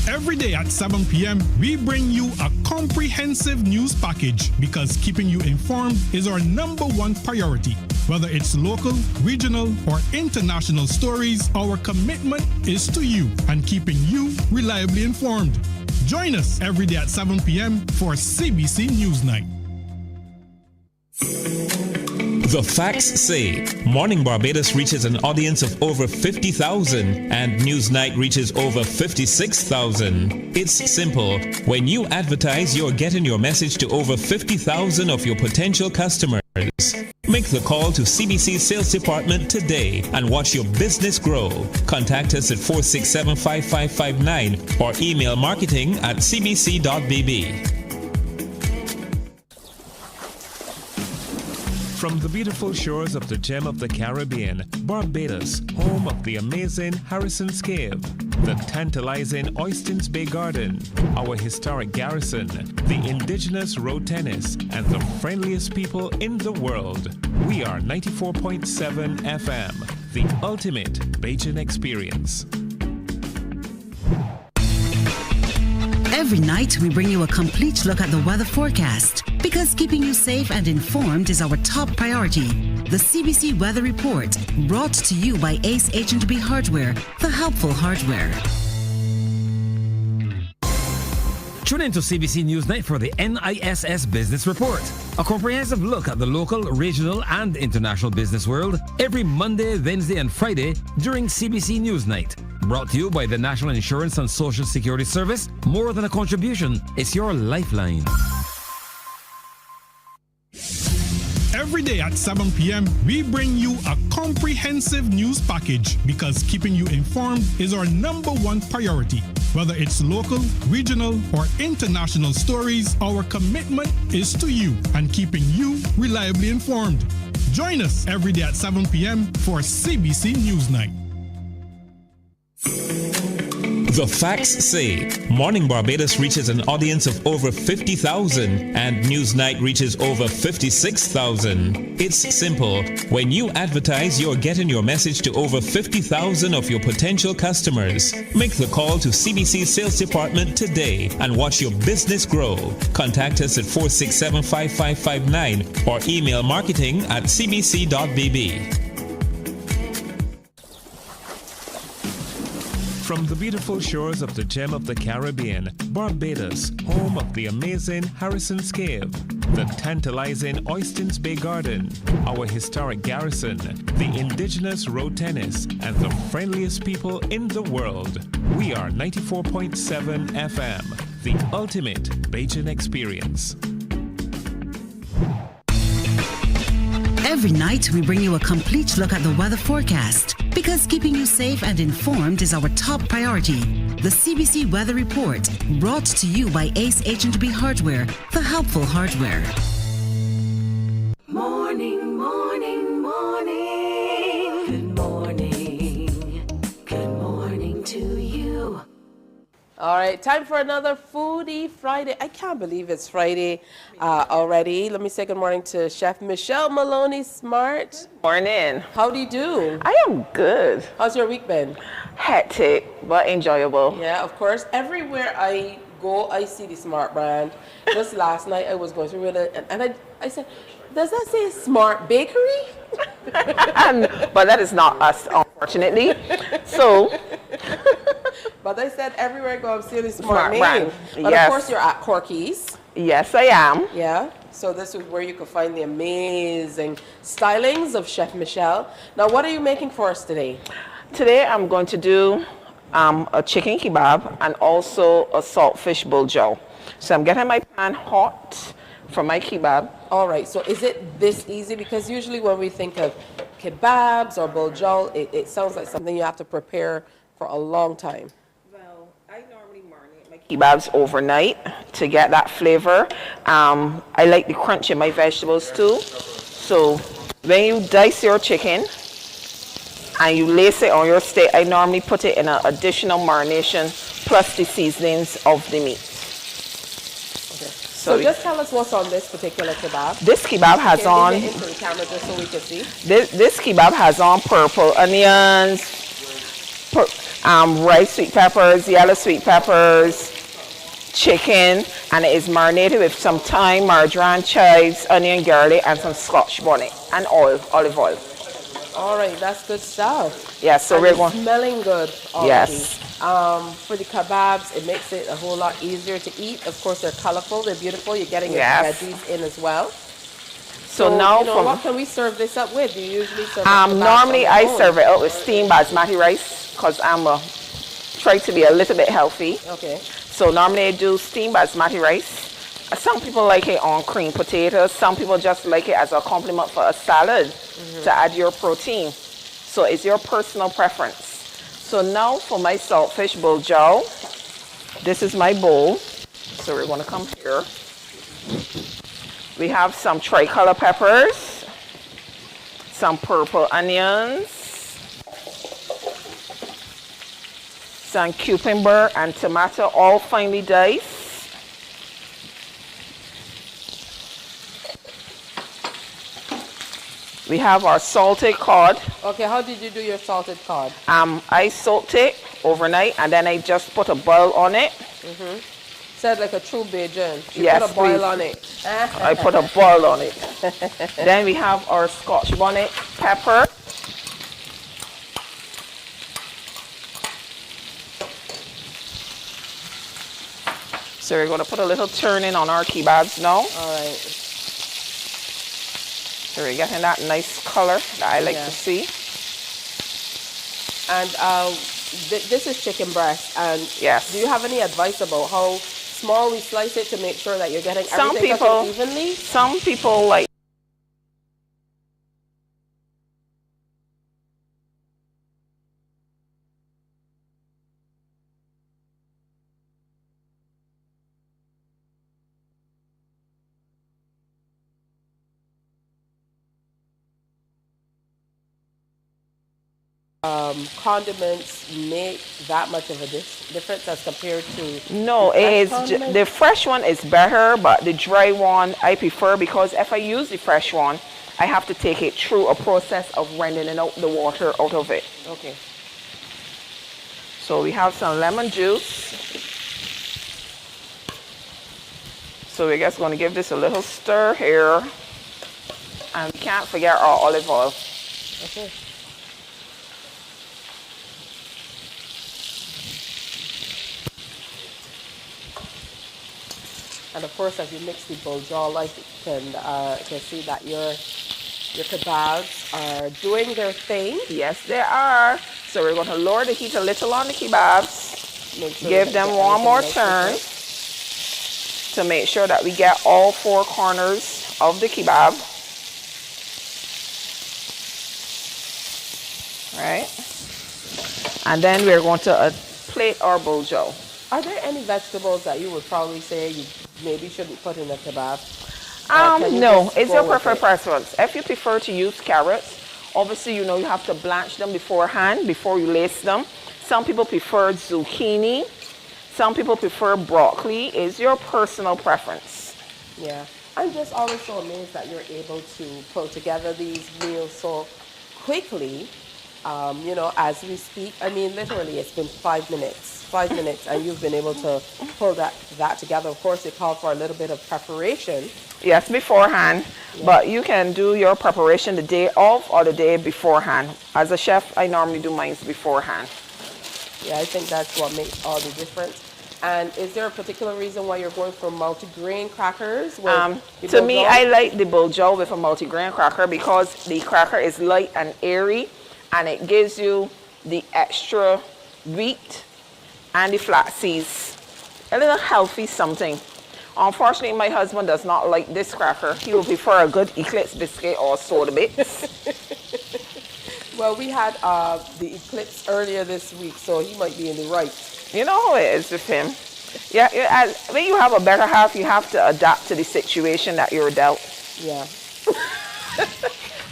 Every day at 7 p.m., we bring you a comprehensive news package, because keeping you informed is our #1 priority. Whether it's local, regional, or international stories, our commitment is to you and keeping you reliably informed. Join us every day at 7 p.m. for CBC Newsnight. The facts say Morning Barbados reaches an audience of over 50,000 and Newsnight reaches over 56,000. It's simple. When you advertise, you're getting your message to over 50,000 of your potential customers. Make the call to CBC Sales Department today and watch your business grow. Contact us at 467-5559 or email marketing@cbc.bb. From the beautiful shores of the gem of the Caribbean, Barbados, home of the amazing Harrison's Cave, the tantalizing Oystins Bay Garden, our historic garrison, the indigenous road tennis, and the friendliest people in the world. We are 94.7 FM, the ultimate Bajan experience. Every night, we bring you a complete look at the weather forecast, Because keeping you safe and informed is our top priority. The CBC Weather Report, brought to you by Ace H&B Hardware, the helpful hardware. Tune in to CBC Newsnight for the NISS Business Report, a comprehensive look at the local, regional, and international business world every Monday, Wednesday, and Friday during CBC Newsnight. Brought to you by the National Insurance and Social Security Service. More than a contribution, it's your lifeline. Every day at 7 p.m., we bring you a comprehensive news package because keeping you informed is our #1 priority. Whether it's local, regional, or international stories, our commitment is to you and keeping you reliably informed. Join us every day at 7 p.m. for CBC Newsnight. The facts say Morning Barbados reaches an audience of over 50,000 and Newsnight reaches over 56,000. It's simple. When you advertise, you're getting your message to over 50,000 of your potential customers. Make the call to CBC Sales Department today and watch your business grow. Contact us at 467-5559 or email marketing@cbc.bb. From the beautiful shores of the gem of the Caribbean, Barbados, home of the amazing Harrison's Cave, the tantalizing Oystins Bay Garden, our historic garrison, the indigenous road tennis, and the friendliest people in the world. We are 94.7 FM, the ultimate Bajan experience. Every night, we bring you a complete look at the weather forecast. Because keeping you safe and informed is our top priority. The CBC Weather Report, brought to you by Ace H&B Hardware, the helpful hardware. Morning, morning, morning. Good morning. Good morning to you. All right, time for another Foodie Friday. I can't believe it's Friday already. Let me say good morning to Chef Michelle Maloney Smart. Morning. How do you do? I am good. How's your week been? Hectic, but enjoyable. Yeah, of course. Everywhere I go, I see the Smart brand. Just last night, I was going through it, and I said, does that say Smart Bakery? But that is not us, unfortunately. So... But I said everywhere I go, I'm seeing the Smart name. brand. But Yes. of course, you're at Corky's. Yes, I am. Yeah. So this is where you can find the amazing stylings of Chef Michelle. Now, what are you making for us today? Today I'm going to do a chicken kebab and also a saltfish buljo. So I'm getting my pan hot for my kebab. All right. So is it this easy? Because usually when we think of kebabs or buljo, it sounds like something you have to prepare for a long time. Well, I normally marinate my kebabs overnight to get that flavor. I like the crunch in my vegetables too. So when you dice your chicken and you lace it on your steak, I normally put it in an additional marination plus the seasonings of the meat. Okay. So just tell us what's on this particular kebab. This kebab has on... Can you get into the camera just so we can see? This kebab has on purple onions, rice sweet peppers, yellow sweet peppers, chicken, and it is marinated with some thyme, marjoram, chives, onion, garlic, and some scotch bonnet and olive oil. All right, that's good stuff. Yes, so and we're it's going. smelling good already. Yes. For the kebabs, it makes it a whole lot easier to eat. Of course, they're colorful, they're beautiful. You're getting your Yes. veggies in as well. So now, what can we serve this up with? Do you usually serve? normally I serve it out with steamed basmati rice because I'm try to be a little bit healthy. Okay. So normally I do steamed basmati rice. Some people like it on cream potatoes. Some people just like it as a complement for a salad to add your protein. So it's your personal preference. So now for my saltfish buljo, this is my bowl. So we're going to come here. We have some tricolor peppers, some purple onions, some cucumber and tomato, all finely diced. We have our salted cod. Okay, how did you do your salted cod? I soaked it overnight and then I just put a boil on it. Said like a true Bajan. You Yes, put a boil please. on it. I put a boil on it. Then we have our Scotch bonnet pepper. So we're going to put a little turning on our kebabs now. All right. So we're getting that nice color that I like to see. And this is chicken breast. And yes. Do you have any advice about how small we slice it to make sure that you're getting Some everything people cooking evenly? Some people like condiments make that much of a difference as compared to no, it is the fresh one is better, but the dry one I prefer because if I use the fresh one, I have to take it through a process of rendering out the water out of it. Okay. So we have some lemon juice. So we're just going to give this a little stir here, and we can't forget our olive oil. Okay. And of course, as you mix the boljol, I can see that your kebabs are doing their thing. Yes, they are. So we're going to lower the heat a little on the kebabs. Sure give them one more turn to make sure that we get all four corners of the kebab. Right? And then we're going to plate our boljol. Are there any vegetables that you would probably say you maybe shouldn't put in a kebab? No, it's your preferred preference. If you prefer to use carrots, obviously you know you have to blanch them beforehand before you lace them. Some people prefer zucchini. Some people prefer broccoli. It's your personal preference. Yeah, I'm just always so amazed that you're able to pull together these meals so quickly. You know, as we speak, I mean, literally, it's been 5 minutes. 5 minutes, and you've been able to pull that together. Of course, it called for a little bit of preparation. Yes, beforehand, but you can do your preparation the day of or the day beforehand. As a chef, I normally do mine beforehand. Yeah, I think that's what makes all the difference. And is there a particular reason why you're going for multi-grain crackers? To me, I like the boljol with a multi-grain cracker because the cracker is light and airy, and it gives you the extra wheat and the flax seeds. A little healthy something. Unfortunately, my husband does not like this cracker. He would prefer a good Eclipse biscuit or soda bits. Well, we had the Eclipse earlier this week, so he might be in the right. You know how it is with him. Yeah, when you have a better half, you have to adapt to the situation that you're dealt. Yeah.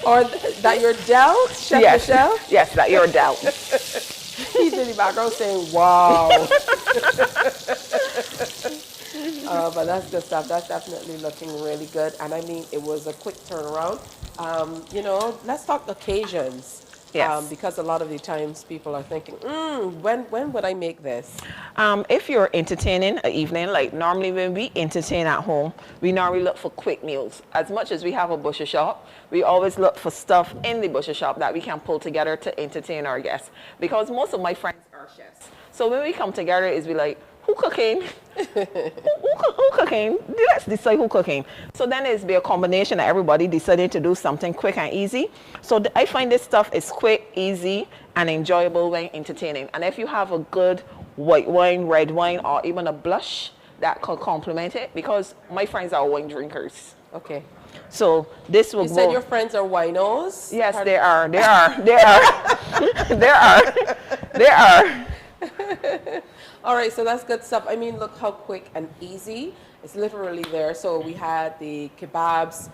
Or that you're dealt, Chef yes. Michelle? Yes, that you're dealt. He's in the background saying, wow. But that's good stuff. That's definitely looking really good. And I mean, it was a quick turnaround. You know, let's talk occasions. Yes. Because a lot of the times people are thinking, when would I make this? If you're entertaining an evening, like normally when we entertain at home, we normally look for quick meals. As much as we have a butcher shop, we always look for stuff in the butcher shop that we can pull together to entertain our guests. Because most of my friends are chefs. So when we come together, it's be like, who cooking? who cooking? Let's decide who cooking. So then it's be a combination of everybody deciding to do something quick and easy. So I find this stuff is quick, easy, and enjoyable when entertaining. And if you have a good white wine, red wine, or even a blush, that could complement it, because my friends are wine drinkers. Okay. So this will You said your friends are winos? Yes, they are. They are. They are. They are. All right, so that's good stuff. I mean, look how quick and easy. It's literally there. So we had the kebabs,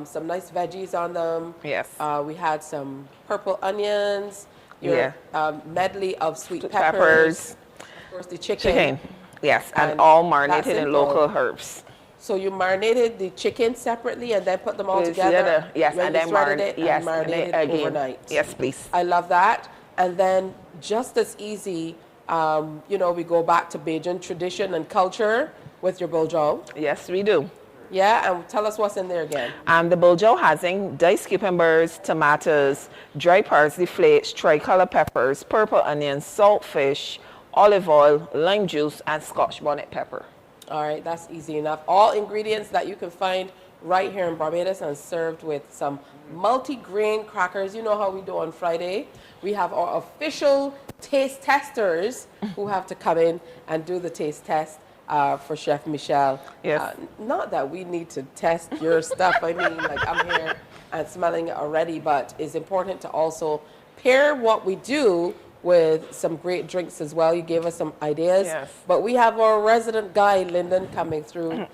some nice veggies on them. Yes. We had some purple onions, medley of sweet peppers. Of course, the chicken. Yes, and all marinated in local herbs. So you marinated the chicken separately and then put them all together? Yes, and then marinated again. overnight. Yes, please. I love that. And then just as easy, You know, we go back to Bajan tradition and culture with your buljo. Yes, we do. Yeah, and tell us what's in there again. The buljo has in diced cucumbers, tomatoes, dry parsley flakes, tricolor peppers, purple onions, salt fish, olive oil, lime juice, and Scotch bonnet pepper. All right, that's easy enough. All ingredients that you can find right here in Barbados and served with some multi-grain crackers. You know how we do on Friday. We have our official taste testers who have to come in and do the taste test for Chef Michelle. Yes. Not that we need to test your stuff. I mean, like, I'm here and smelling it already, but it's important to also pair what we do with some great drinks as well. You gave us some ideas. Yes. But we have our resident guy, Lyndon, coming through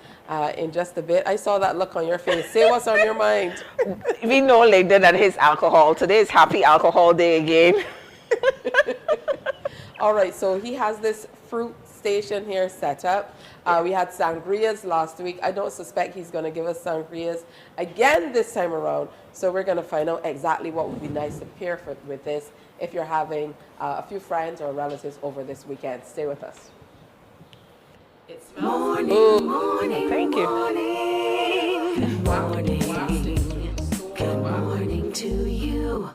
in just a bit. I saw that look on your face. Say what's on your mind. We know Lyndon and his alcohol. Today is Happy Alcohol Day again. All right, so he has this fruit station here set up. We had sangrias last week. I don't suspect he's going to give us sangrias again this time around. So we're going to find out exactly what would be nice to pair with this if you're having a few friends or relatives over this weekend. Stay with us. It's Morning, morning, Thank you. morning. Good morning. Good morning to you.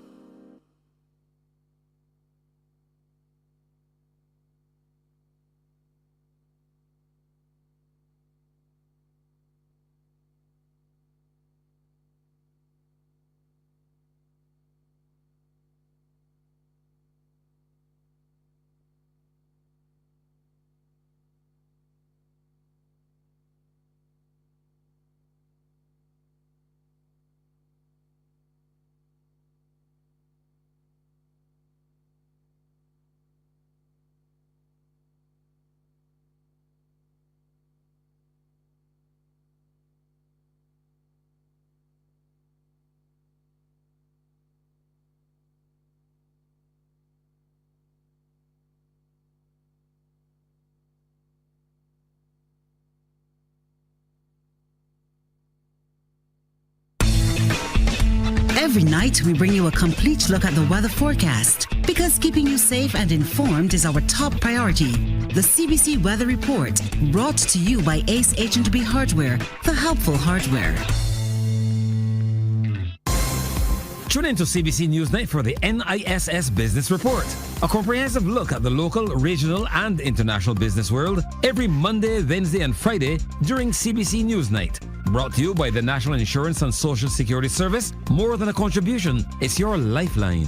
Every night, we bring you a complete look at the weather forecast because keeping you safe and informed is our top priority. The CBC Weather Report, brought to you by Ace H&B Hardware, the helpful hardware. Tune in to CBC Newsnight for the NISS Business Report, a comprehensive look at the local, regional, and international business world every Monday, Wednesday, and Friday during CBC Newsnight. Brought to you by the National Insurance and Social Security Service. More than a contribution, it's your lifeline.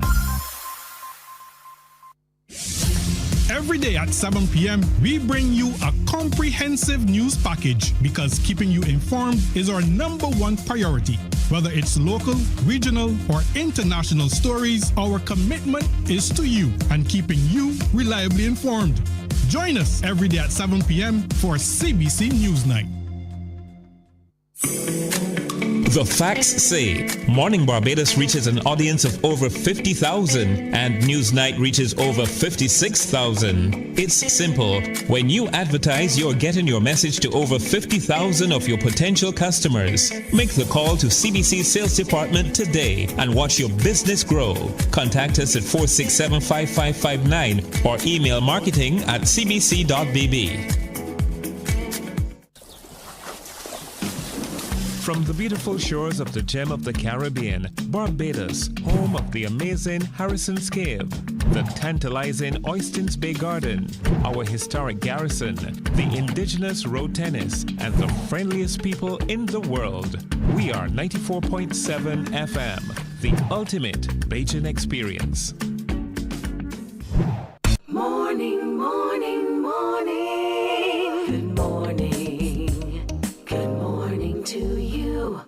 Every day at 7 p.m., we bring you a comprehensive news package because keeping you informed is our #1 priority. Whether it's local, regional, or international stories, our commitment is to you and keeping you reliably informed. Join us every day at 7 p.m. for CBC Newsnight. The facts say Morning Barbados reaches an audience of over 50,000 and Newsnight reaches over 56,000. It's simple. When you advertise, you're getting your message to over 50,000 of your potential customers. Make the call to CBC Sales Department today and watch your business grow. Contact us at 467-5559 or email marketing@cbc.bb. From the beautiful shores of the gem of the Caribbean, Barbados, home of the amazing Harrison's Cave, the tantalizing Oystins Bay Garden, our historic garrison, the indigenous road tennis, and the friendliest people in the world. We are 94.7 FM, the ultimate Bajan experience. Morning, morning, morning. Good morning. Good morning to you.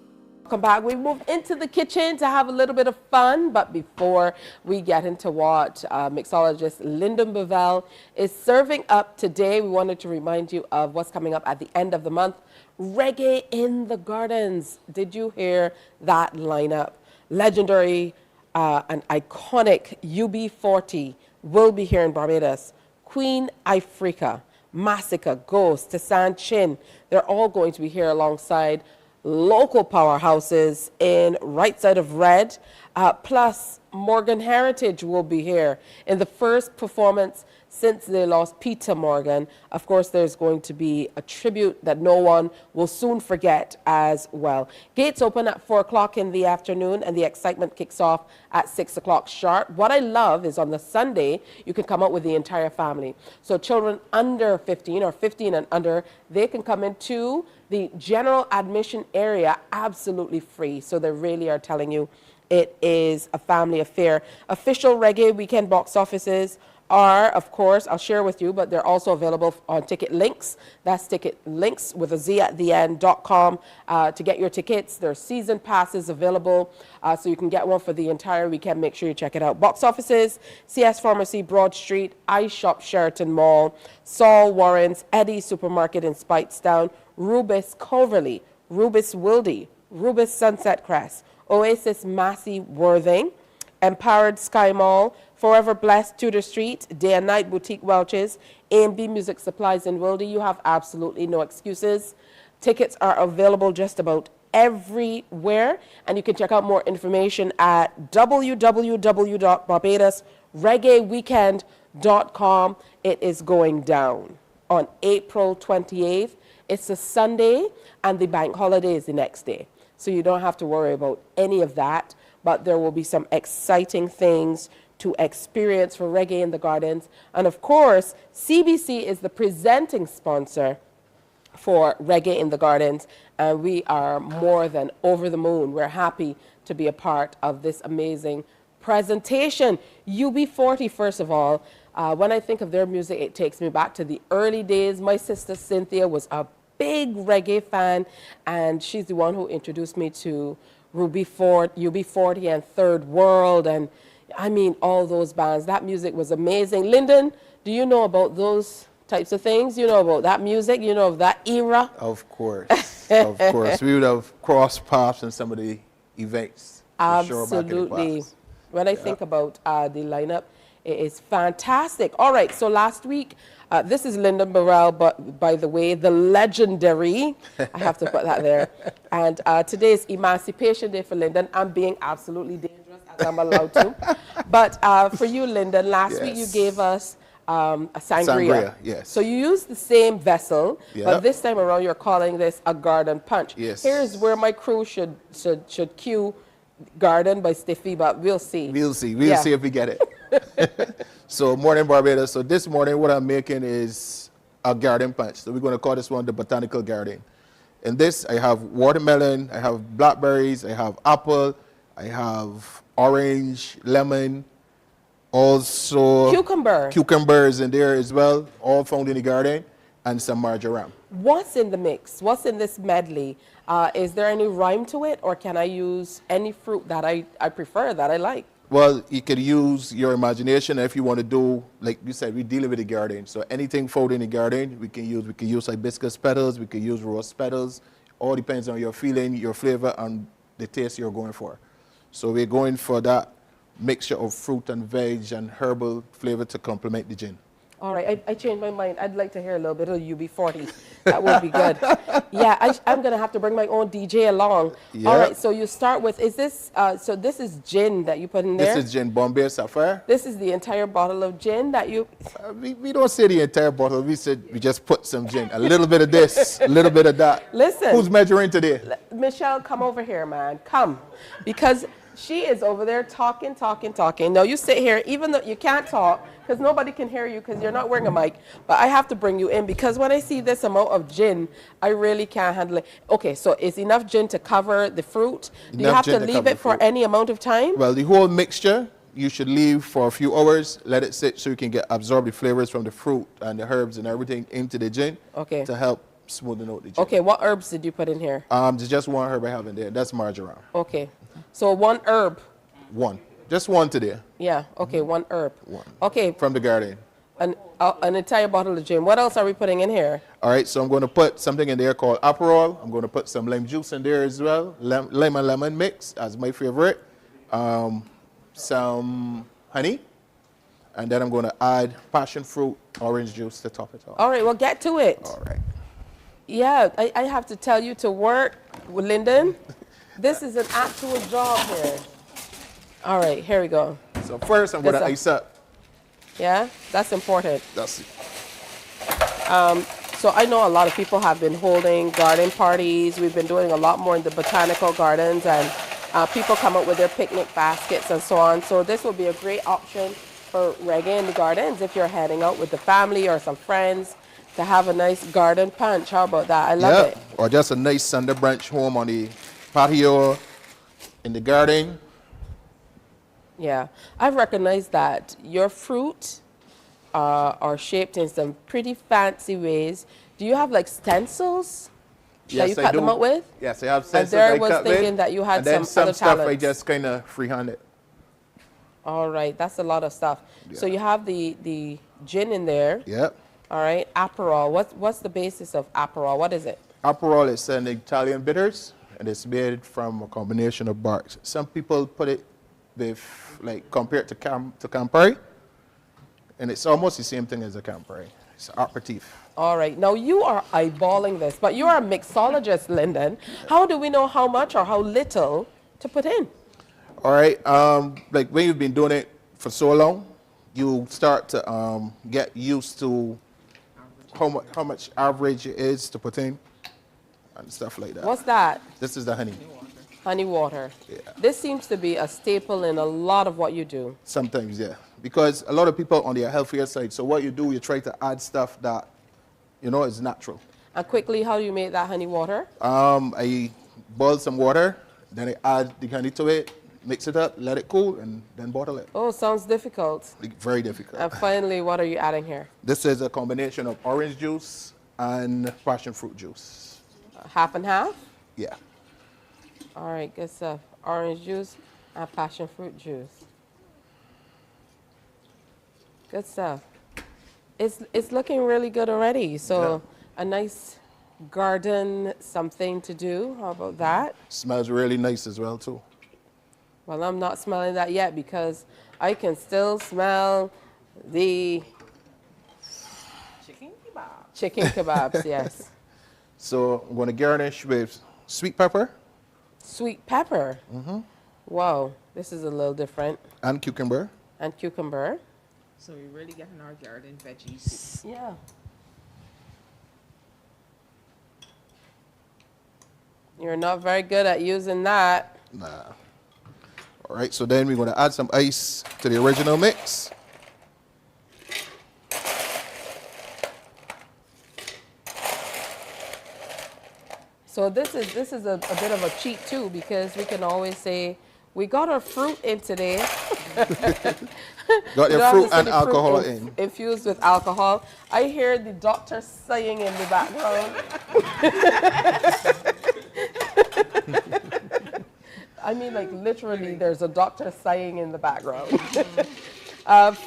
Welcome back. We moved into the kitchen to have a little bit of fun, but before we get into what mixologist Lyndon Bevell is serving up today, we wanted to remind you of what's coming up at the end of the month. Reggae in the Gardens. Did you hear that lineup? Legendary and iconic UB40 will be here in Barbados. Queen Ifrica, Massacre, Ghost, Tassan Chin, they're all going to be here alongside local powerhouses in right side of red, plus Morgan Heritage will be here in the first performance since they lost Peter Morgan. Of course, there's going to be a tribute that no one will soon forget as well. Gates open at 4 o'clock in the afternoon, and the excitement kicks off at 6 o'clock sharp. What I love is on the Sunday, you can come out with the entire family. So children under 15 or 15 and under, they can come into the general admission area absolutely free. So they really are telling you it is a family affair. Official Reggae Weekend box offices are, of course, I'll share with you, but they're also available on Ticket Links. That's Ticket Links with a Z at the end.com to get your tickets. There's season passes available, so you can get one for the entire weekend. Make sure you check it out. Box offices, CS Pharmacy, Broad Street, iShop, Sheraton Mall, Saul Warren's, Eddie's Supermarket in Speightstown, Rubis Coverley, Rubis Wildey, Rubis Sunset Crest, Oasis Massey Worthing, Empowered Sky Mall, Forever Blessed Tudor Street, Day and Night Boutique Welch's, A&B Music Supplies in Wildey. You have absolutely no excuses. Tickets are available just about everywhere, and you can check out more information at www.barbadosreggaeweekend.com. It is going down on April 28th. It's a Sunday, and the bank holiday is the next day. So you don't have to worry about any of that, but there will be some exciting things to experience for Reggae in the Gardens. And of course, CBC is the presenting sponsor for Reggae in the Gardens, and we are more than over the moon. We're happy to be a part of this amazing presentation. UB40, first of all, when I think of their music, it takes me back to the early days. My sister Cynthia was a big reggae fan, and she's the one who introduced me to UB40 and Third World, and I mean all those bands. That music was amazing. Lyndon, do you know about those types of things? You know about that music? You know of that era? Of course, of course. We would have crossed paths in some of the events. Absolutely. When I think about the lineup, it is fantastic. All right, so last week, this is Lyndon Burrell, but by the way, the legendary, I have to put that there. And today is Emancipation Day for Lyndon. I'm being absolutely dangerous as I'm allowed to. But for you, Lyndon, last week you gave us a sangria. Yes. So you used the same vessel, Yep. but this time around you're calling this a garden punch. Yes. Here's where my crew should cue Garden by Stiffy, but we'll see. We'll see. We'll see if we get it. So, Mornin Barbados. So this morning what I'm making is a garden punch. So we're going to call this one the Botanical Garden. In this, I have watermelon, I have blackberries, I have apple, I have orange, lemon, also cucumbers in there as well, all found in the garden, and some marjoram. What's in the mix? What's in this medley? Is there any rhyme to it, or can I use any fruit that I prefer, that I like? Well, you could use your imagination. If you want to do, like you said, we deal with the garden. So anything found in the garden, we can use. We can use hibiscus petals, we can use rose petals. All depends on your feeling, your flavor, and the taste you're going for. So we're going for that mixture of fruit and veg and herbal flavor to complement the gin. All right, I changed my mind. I'd like to hear a little bit of UB40. That would be good. Yeah, I'm going to have to bring my own DJ along. Yep. All right, so you start with, is this, so this is gin that you put in there? This is gin, Bombay Sapphire. This is the entire bottle of gin that you... We don't say the entire bottle. We said we just put some gin. A little bit of this, a little bit of that. Listen. Who's measuring today? Michelle, come over here, man. Come. Because she is over there talking. Now you sit here, even though you can't talk, because nobody can hear you because you're not wearing a mic. But I have to bring you in because when I see this amount of gin, I really can't handle it. Okay, so is enough gin to cover the fruit? Do you have to leave it for any amount of time? Well, the whole mixture, you should leave for a few hours, let it sit so you can get absorb the flavors from the fruit and the herbs and everything into the gin to help smoothen out the gin. Okay, what herbs did you put in here? There's just one herb I have in there. That's marjoram. Okay, so one herb. One. Just one today. Yeah, okay, one herb. One. Okay. From the garden. An entire bottle of gin. What else are we putting in here? All right, so I'm going to put something in there called Aperol. I'm going to put some lime juice in there as well. Lemon mix as my favorite. Some honey. And then I'm going to add passion fruit, orange juice to top it off. All right, well, get to it. All right. Yeah, I have to tell you to work with Lyndon. This is an actual job here. All right, here we go. So first I'm Good going to stuff. ice up. Yeah, that's important. That's it. So I know a lot of people have been holding garden parties. We've been doing a lot more in the botanical gardens, and people come up with their picnic baskets and so on. So this will be a great option for reggae in the gardens if you're heading out with the family or some friends to have a nice garden punch. How about that? I love it. Or just a nice Sunday brunch home on the patio, in the garden. Yeah, I've recognized that your fruit are shaped in some pretty fancy ways. Do you have like stencils that you cut them out with? Yes, I have And stencils there I I was cut with, thinking that you had and then some other stuff I talents. just kind of freehanded. All right, that's a lot of stuff. So you have the gin in there. Yep. All right, Aperol. What's the basis of Aperol? What is it? Aperol is an Italian bitters, and it's made from a combination of barks. Some people put it with, like, compare it to Campari, and it's almost the same thing as a Campari. It's an aperitif. All right, now you are eyeballing this, but you are a mixologist, Lyndon. How do we know how much or how little to put in? All right, like when you've been doing it for so long, you start to get used to how much average it is to put in and stuff like that. What's that? This is the honey. Honey water. Yeah. This seems to be a staple in a lot of what you do. Sometimes, yeah. Because a lot of people on the healthier side, so what you do, you try to add stuff that, you know, is natural. And quickly, how do you make that honey water? I boil some water, then I add the honey to it, mix it up, let it cool, and then bottle it. Oh, sounds difficult. Very difficult. And finally, what are you adding here? This is a combination of orange juice and passion fruit juice. Half and half? Yeah. All right, good stuff. Orange juice and passion fruit juice. Good stuff. It's looking really good already. So a nice garden something to do. How about that? Smells really nice as well, too. Well, I'm not smelling that yet because I can still smell the chicken kebabs, yes. So I'm going to garnish with sweet pepper. Sweet pepper? Mm-hmm. Wow, this is a little different. And cucumber. And cucumber. So we're really getting our garden veggies. Yeah. You're not very good at using that. Nah. All right, so then we're going to add some ice to the original mix. So this is a bit of a cheat too, because we can always say we got our fruit in today. Got your fruit and alcohol in. Infused with alcohol. I hear the doctor sighing in the background. I mean, like literally, there's a doctor sighing in the background.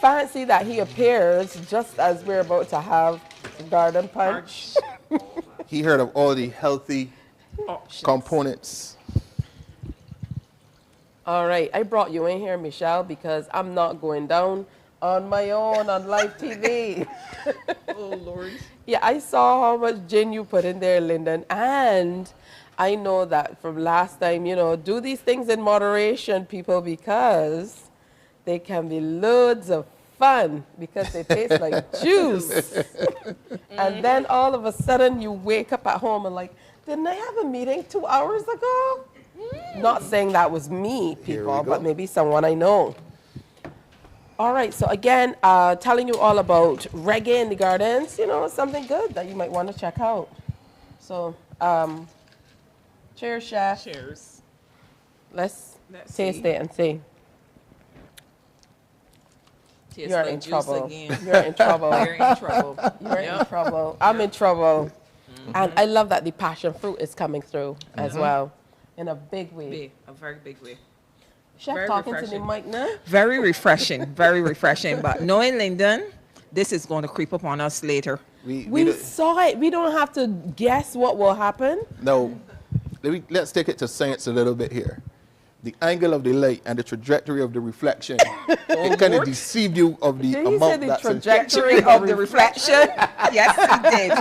Fancy that he appears just as we're about to have garden punch. He heard of all the healthy components. All right, I brought you in here, Michelle, because I'm not going down on my own on live TV. Oh, Lord. Yeah, I saw how much gin you put in there, Lyndon, and I know that from last time, you know, do these things in moderation, people, because they can be loads of fun because they taste like juice. And then all of a sudden you wake up at home and like, didn't I have a meeting 2 hours ago? Not saying that was me, people, but maybe someone I know. All right, so again, telling you all about reggae in the gardens, you know, something good that you might want to check out. So, cheers, chef. Cheers. Let's taste it and see. Tastes You're like in juice trouble. again. You're in trouble. You're in trouble. You're in Yep. trouble. I'm in trouble. And I love that the passion fruit is coming through as well in a big way. Big, a very big way. Chef Very talking to the refreshing. mic now. Very refreshing, very refreshing. But knowing Lyndon, this is going to creep up on us later. We saw it. We don't have to guess what will happen. No, let's take it to science a little bit here. The angle of the light and the trajectory of the reflection, it kind of deceived you of the Did he say amount the that's in- trajectory of the reflection? Yes, he did.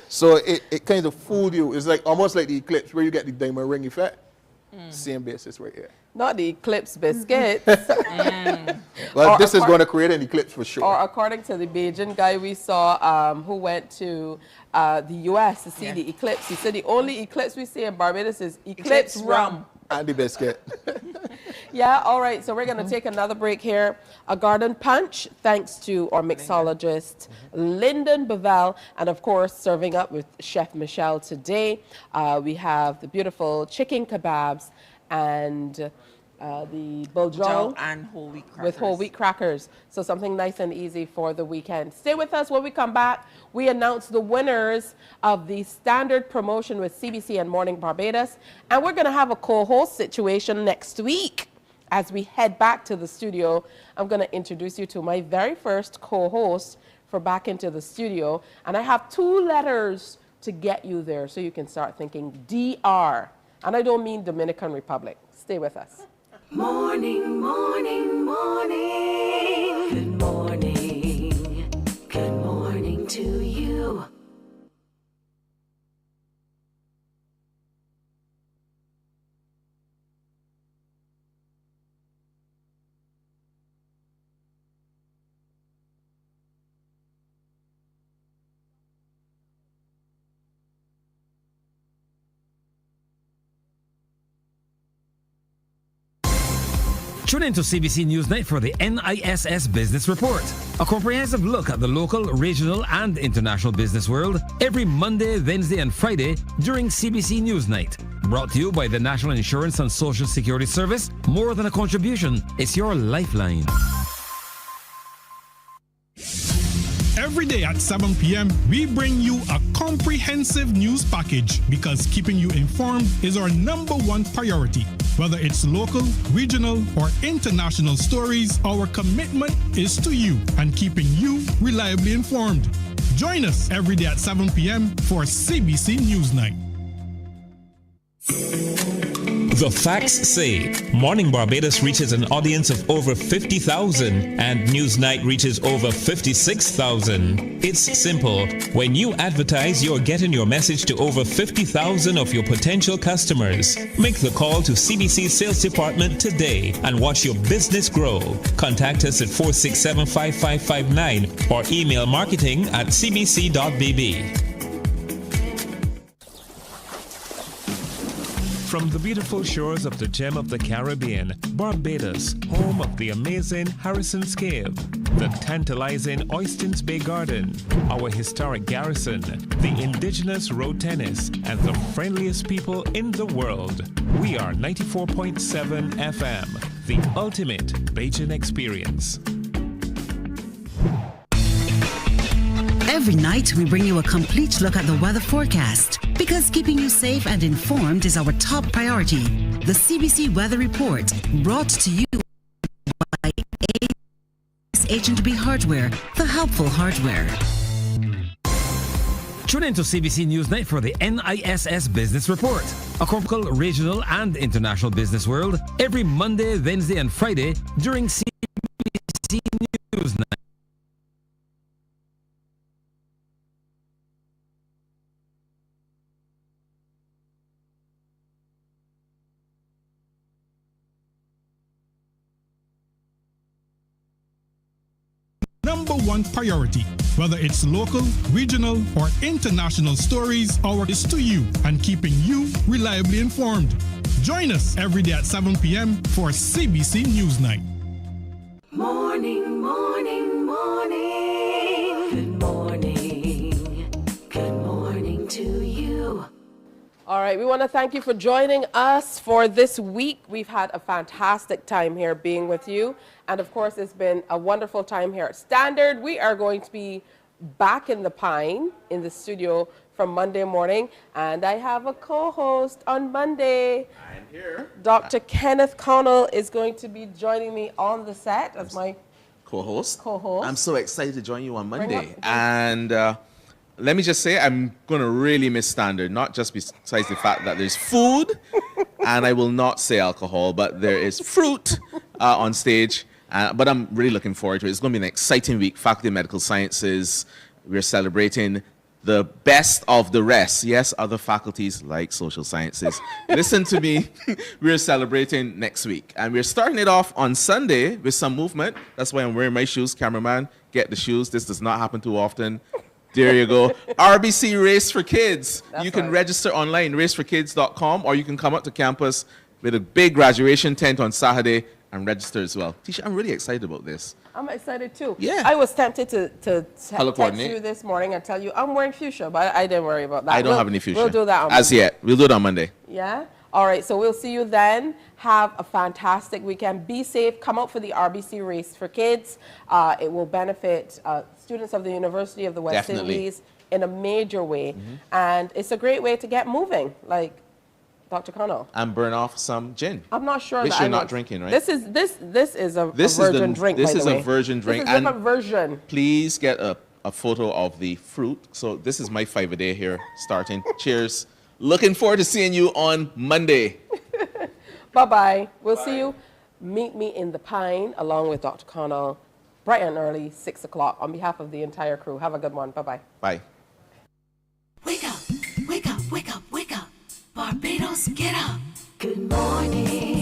So it kind of fooled you. It's like almost like the eclipse where you get the diamond ring effect. Same basis right here. Not the Eclipse biscuits. Well, Or this is accor- going to create an eclipse for sure. Or according to the Beijing guy we saw who went to the U.S. to see the eclipse, he said the only eclipse we see in Barbados is eclipse rum. And the biscuit. Yeah, all right, so we're going to take another break here. A garden punch, thanks to our mixologist, Lyndon Bevell, and of course, serving up with Chef Michelle today. We have the beautiful chicken kebabs and the buljong and whole wheat crackers. with whole wheat crackers. So something nice and easy for the weekend. Stay with us. When we come back, we announce the winners of the standard promotion with CBC and Morning Barbados. And we're going to have a co-host situation next week. As we head back to the studio, I'm going to introduce you to my very first co-host for Back Into the Studio. And I have 2 letters to get you there so you can start thinking DR. And I don't mean Dominican Republic. Stay with us. Morning, morning, morning. Good morning. Good morning to you. Tune into CBC Newsnight for the NISS Business Report, a comprehensive look at the local, regional, and international business world every Monday, Wednesday, and Friday during CBC Newsnight. Brought to you by the National Insurance and Social Security Service. More than a contribution, it's your lifeline. Every day at 7 p.m., we bring you a comprehensive news package because keeping you informed is our #1 priority. Whether it's local, regional, or international stories, our commitment is to you and keeping you reliably informed. Join us every day at 7 p.m. for CBC Newsnight. The facts say Morning Barbados reaches an audience of over 50,000 and Newsnight reaches over 56,000. It's simple. When you advertise, you're getting your message to over 50,000 of your potential customers. Make the call to CBC Sales Department today and watch your business grow. Contact us at 467-5559 or email marketing@cbc.bb. From the beautiful shores of the gem of the Caribbean, Barbados, home of the amazing Harrison's Cave, the tantalizing Oystins Bay Garden, our historic garrison, the indigenous road tennis, and the friendliest people in the world. We are 94.7 FM, the ultimate Bajan experience. Every night, we bring you a complete look at the weather forecast because keeping you safe and informed is our top priority. The CBC Weather Report, brought to you by H&B Hardware, the helpful hardware. Tune into CBC Newsnight for the NISS Business Report, a local, regional, and international business world every Monday, Wednesday, and Friday during CBC Newsnight. #1 priority. Whether it's local, regional, or international stories, our is to you and keeping you reliably informed. Join us every day at 7 p.m. for CBC Newsnight. Morning, morning, morning. Good morning. Good morning to you. All right, we want to thank you for joining us for this week. We've had a fantastic time here being with you. And of course, it's been a wonderful time here at Standard. We are going to be back in the Pine in the studio from Monday morning. And I have a co-host on Monday. I'm here. Dr. Kenneth Connell is going to be joining me on the set as my co-host. co-host. I'm so excited to join you on Monday. And let me just say, I'm going to really miss Standard, not just besides the fact that there's food, and I will not say alcohol, but there is fruit on stage. But I'm really looking forward to it. It's going to be an exciting week. Faculty of Medical Sciences, we're celebrating the best of the rest. Yes, other faculties like social sciences. Listen to me. We're celebrating next week. And we're starting it off on Sunday with some movement. That's why I'm wearing my shoes. Cameraman, get the shoes. This does not happen too often. There you go. RBC Race for Kids. You can register online, raceforkids.com, or you can come up to campus with a big graduation tent on Saturday and register as well. Tisha, I'm really excited about this. I'm excited too. Yeah. I was tempted to Color text coordinate. you this morning and tell you I'm wearing fuchsia, but I didn't worry about that. I don't have any future. We'll do that on as Monday. yet. We'll do it on Monday. Yeah? All right, so we'll see you then. Have a fantastic weekend. Be safe. Come out for the RBC Race for Kids. It will benefit students of the University of the West Definitely. Indies in a major way. And it's a great way to get moving, like Dr. Connell. And burn off some gin. I'm not sure Which that you're I not want- drinking, right? This is a virgin drink, This by is the a way. virgin drink. This is a different version. Please get a photo of the fruit. So this is my 5 a day here starting. Cheers. Looking forward to seeing you on Monday. Bye-bye. We'll see you. Meet me in the Pine along with Dr. Connell bright and early, 6 o'clock. On behalf of the entire crew, have a good one. Bye-bye. Bye. Wake up, wake up, wake up, wake up. Barbados, get up. Good morning.